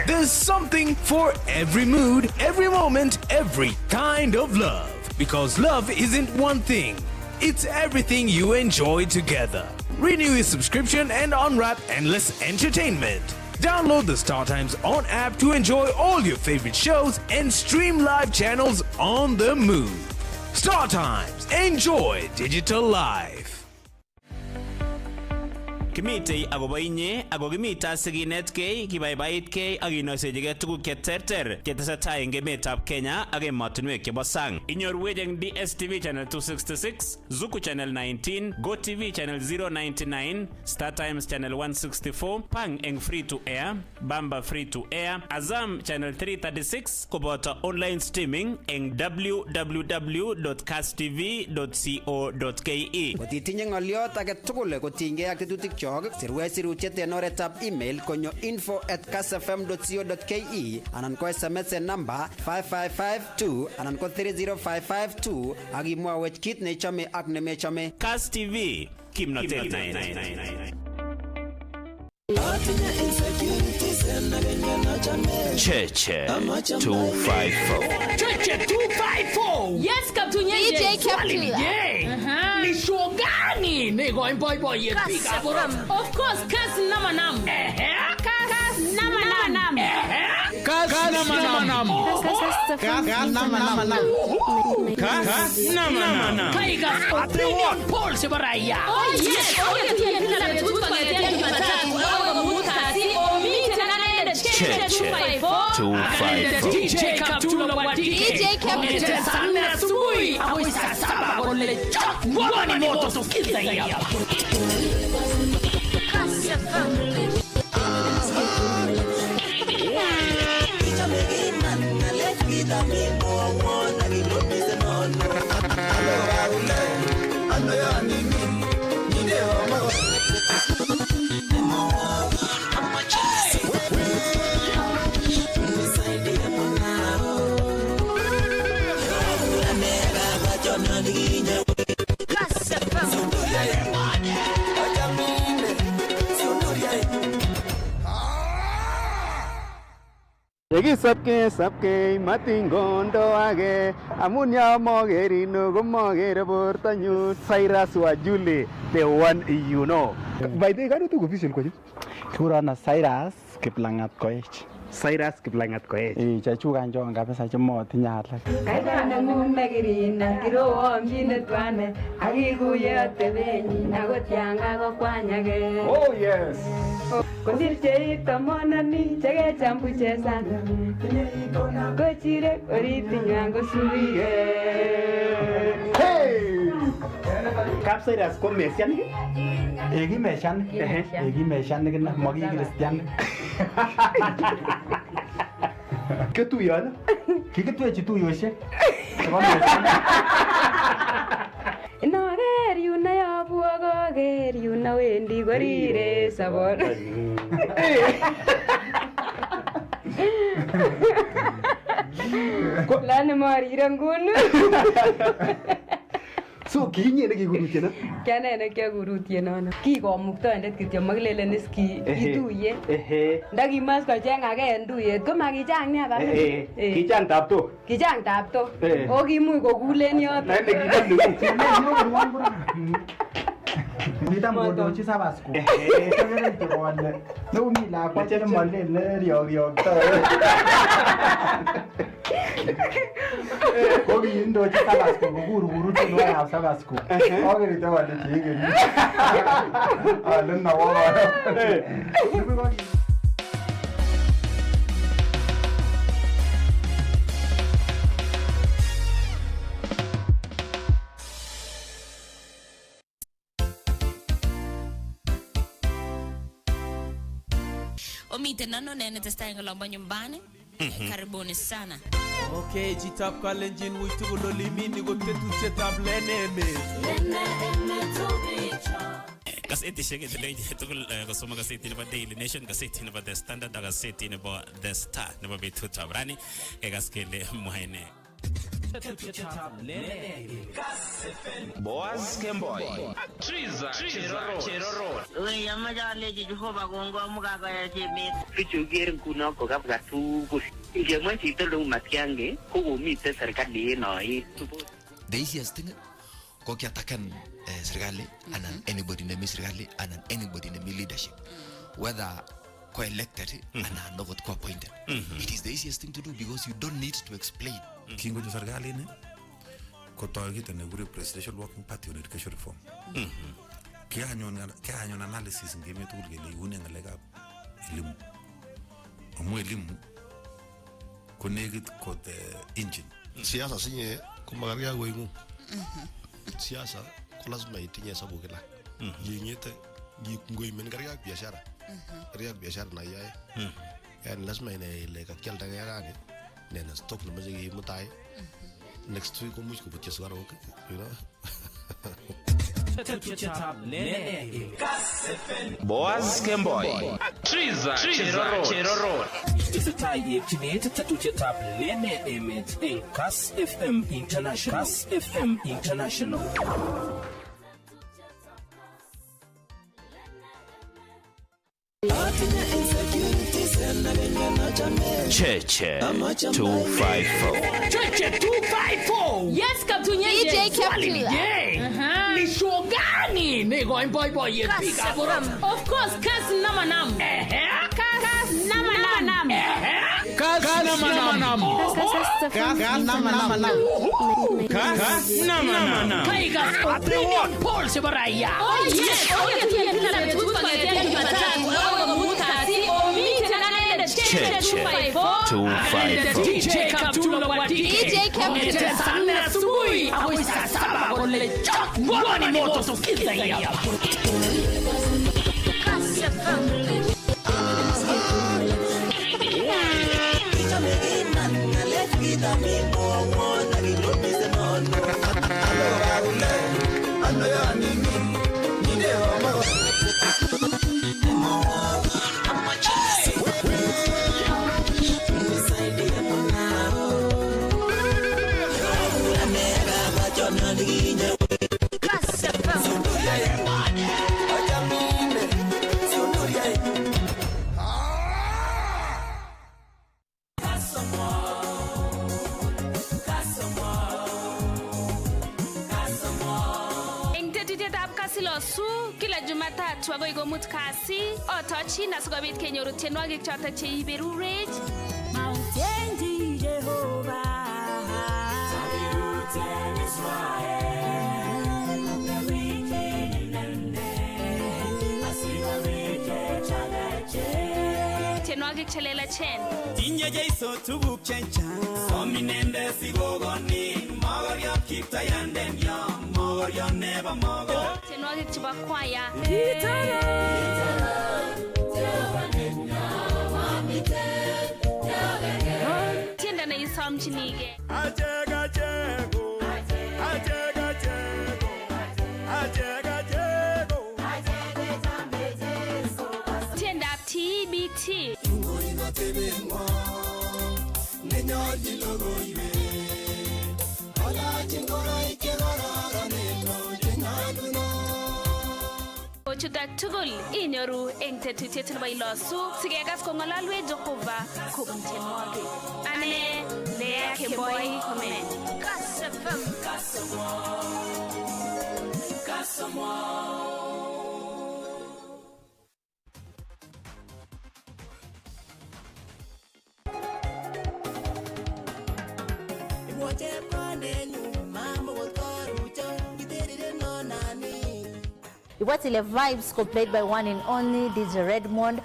There's something for every mood, every moment, every kind of love. Because love isn't one thing. It's everything you enjoy together. Renew your subscription and unwrap endless entertainment. Download the StarTimes On app to enjoy all your favorite shows and stream live channels on the move. StarTimes. Enjoy digital life. Kimitei akobo inye ako kimita sikinetkei kibaibaitkei ak kinoisechigei tuguk cheterter chetesetai eng emetab Kenya ak emotinwek chebo sang. Inyorwech eng DSTV channel 266, Zuku channel 19, GoTV channel 099, Star Times channel 164, Pang eng free to air, Bamba free to air, Azam channel 336 koboto online streaming eng www.kasstv.co.ke. Kotitinye ng'oliot age tugul kotinygei ak tetutikchok, sirwech sirutiet en oretab email konyo info@kassfm.co.ke anan ko SMS en namba 55552 anan ko 30552 ak imwawech kit neichome ak nemechome. Kass TV, kimnotet naet. Cheche 254. Cheche 254. Yes, Kaptunye. DJ Captain. Ni show gani? Nego boy ye pick up. Of course, Kass Namanam. Kass Namanam. Kass Namanam. Kass Namanam. Kaigas opinion poll sebaraya. Oh yes. Cheche 254. DJ Captain. DJ Captain. Sana asubuhi. Ako saa 7 con le chok. Wani moto tukiza hapa. Sabke matingondo age amunya mogerino go mogere bortanyu Cyrus Wajuli the one you know. By the way, tu official ko kurana Cyrus Kiplangat Koech. Cyrus Kiplangat Koech. Chachuga njo kabisa chemo tinyatla. Kaitana ngumna girina kiro amjine twane agiguye tebenyi nagotyanga go kwanyage. Oh yes. Kondirche tamonani chege chambu chesana. Gochire oritinyango subiye. Hey! Kap Cyrus ko mesian ki? Egi mesian kina magi Christian. Ketuyon? Kiketuye chituyoshek. Inager yuna yabu agoger yuna wendi gorire sabor. Lani marire ngunu. So kinye nekigurutye na? Kianene kiagurutye nono. Kikomuktoindet kityo makilelen is kituye. Ndakimas kocheng age en tuyet komakichang nia kabisa. Kichang tapto. Kichang tapto. O kimuch kokulen yoto. Nita mondochi Sabasco. No mi la kwache molele riog to. Kogi indochi Sabasco guru to no ya Sabasco. Ogeri to wale chige. Alun na wa. Omite nano nene testa ngolomba nyumbani. Karibuni sana. Okay, jitap kalenjin witugolo limini go tetutietab leneme. Gazeti shege tele tugul kusoma gazeti nebo Daily Nation, gazeti nebo The Standard, gazeti nebo The Star nebo betut abrani egaskele muhaine. Boaz Kemboy. Triza Cheroro. Oye, amajale Jehova Kongo mugaga ya jemi. Kichugere kuna ko kapga tugul. Ingemwa chito lo matiange ko komite serikali eno hii. The easiest thing ko kiatakan serikali and anybody in the serikali and anybody in the leadership, whether co-elected and not co-appointed. It is the easiest thing to do because you don't need to explain. Kingo jo serikali ne ko togi tane gure presidential working party on education reform. Kianyon analysis ngeme tugul kele iune ngalekab elimu. Amu elimu ko nekit ko the engine. Siasa sinye kumakarya koingu. Siasa ko lazima itinye hesabu kila. Yingete ngoimen karya biashara. Karya biashara na yae. Yani lazima ile kakialda gani. Nena stock na maji mutai. Next week komuch kubutya sugarok, you know. Boaz Kemboy Triza Cheroro Isitai yepchinet tatuchetab lene emet en Kass FM International. Kass FM International. Cheche 254 Cheche 254. Yes, Captain DJ Captain. Ni show gani? Nego boy yepika. Of course, Kass namanam. Kass namanam. Kass namanam. Kass namanam. Kaigas opinion poll sebaraya. Oh yes. Cheche 254 DJ Captain sana asubuhi au saa 7 con le chok buoni moto tukiza hapa. Kila Jumatatu agoi komut kasi otochi na sikobit kenyoru tienwogik chotok cheiberurech Mountain Jehovah tienwogik chelelachen Tinye Jeiso tuguk chechang Sominende sigogoni Mogoriot kiptayanden yo Mogoriot nebo mogo tienwogik chebo kwaya tiendo neisomchinige tiendab TBT Chutak tugul inyoru eng tetutiet nebo ilosu sikekas kong'ololwech Jehova kobun tienwogik. Ane Lea Kemboi Komen. Kass FM. Iwatile Vibes played by one and only DJ Redmond.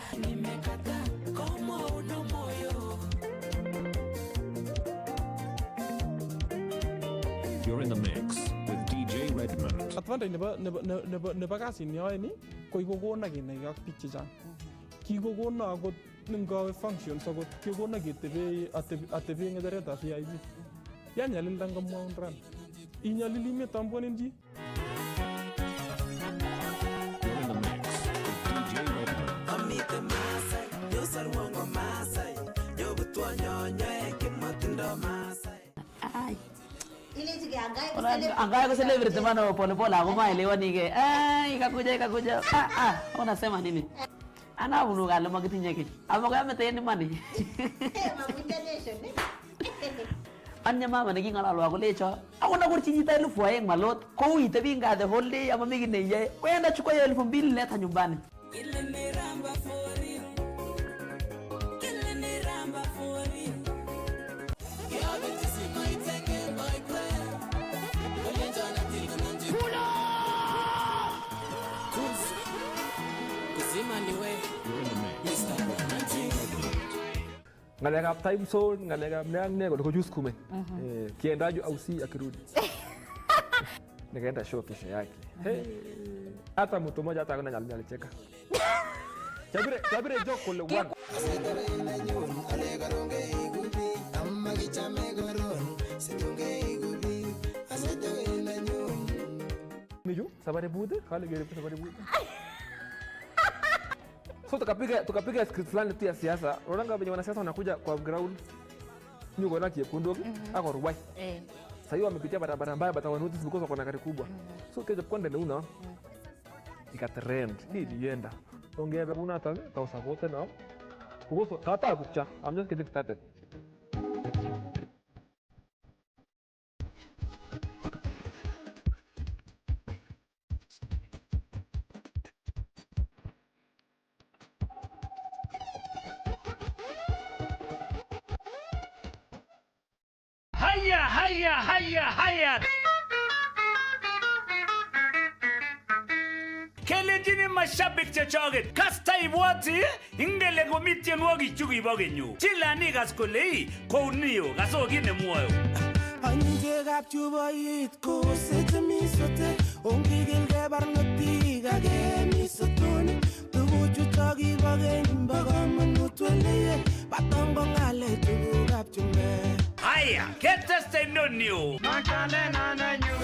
You're in the mix with DJ Redmond. Advantage nebo kasit yoe ni ko ikokona kenai ak biik chechang. Kikokona akot ngawe functions akot kikokona ketebe atebe ng'echeretab VIP. Yanyalilda ngomwaun ran. Inyalili metambonen chi. Angaye ko celebrity mano pole pole ako maelewani ke. Ikakuja. Unasema nini? Ana unuga lo magitinye ki. Amo kaya meteni mani. Mabuja nation. Anya mama naging'alalo ako lecho. Ako na kurchi nyita 2,000 malot. Ko itebi nga the whole day ama migi neye. Kwenda chukua 2,000 leta nyumbani. ngalekab time zone, ngalekab ne kujusukume. Kienda Aussie akirudi. Nikaenda show kesho yake. Hata mtu mmoja hata hakuna alicheka. Chabire joke kule one. Miju, sabari bude, kale gere sabari bude. So tukapiga script fulani tu ya siasa. Unaona venye wanasiasa wanakuja kwa ground. Nyuko na kiekundu ako rubai. Sasa hiyo wamepitia barabara mbaya bata notice because wako na gari kubwa. So keje kwenda ni una. Ikatrend. Nilienda. Ongea vya una hata tausakote na. Kuhusu kata kucha. I'm just getting started. Haya. Kelejini mashabik chechoget kasta ibwati ingele komi tienwogik chukibo kenyu chilani kas kole kouniyo kaso kit nemwoe Anyinchekab chuboit kosete misote ongikilke barnotik akemisotoni tuguchutok kibo keny bo komonut weleye batongo ng'alek tugukab chumbek Haya, keteste nonyo. Makalena nanyu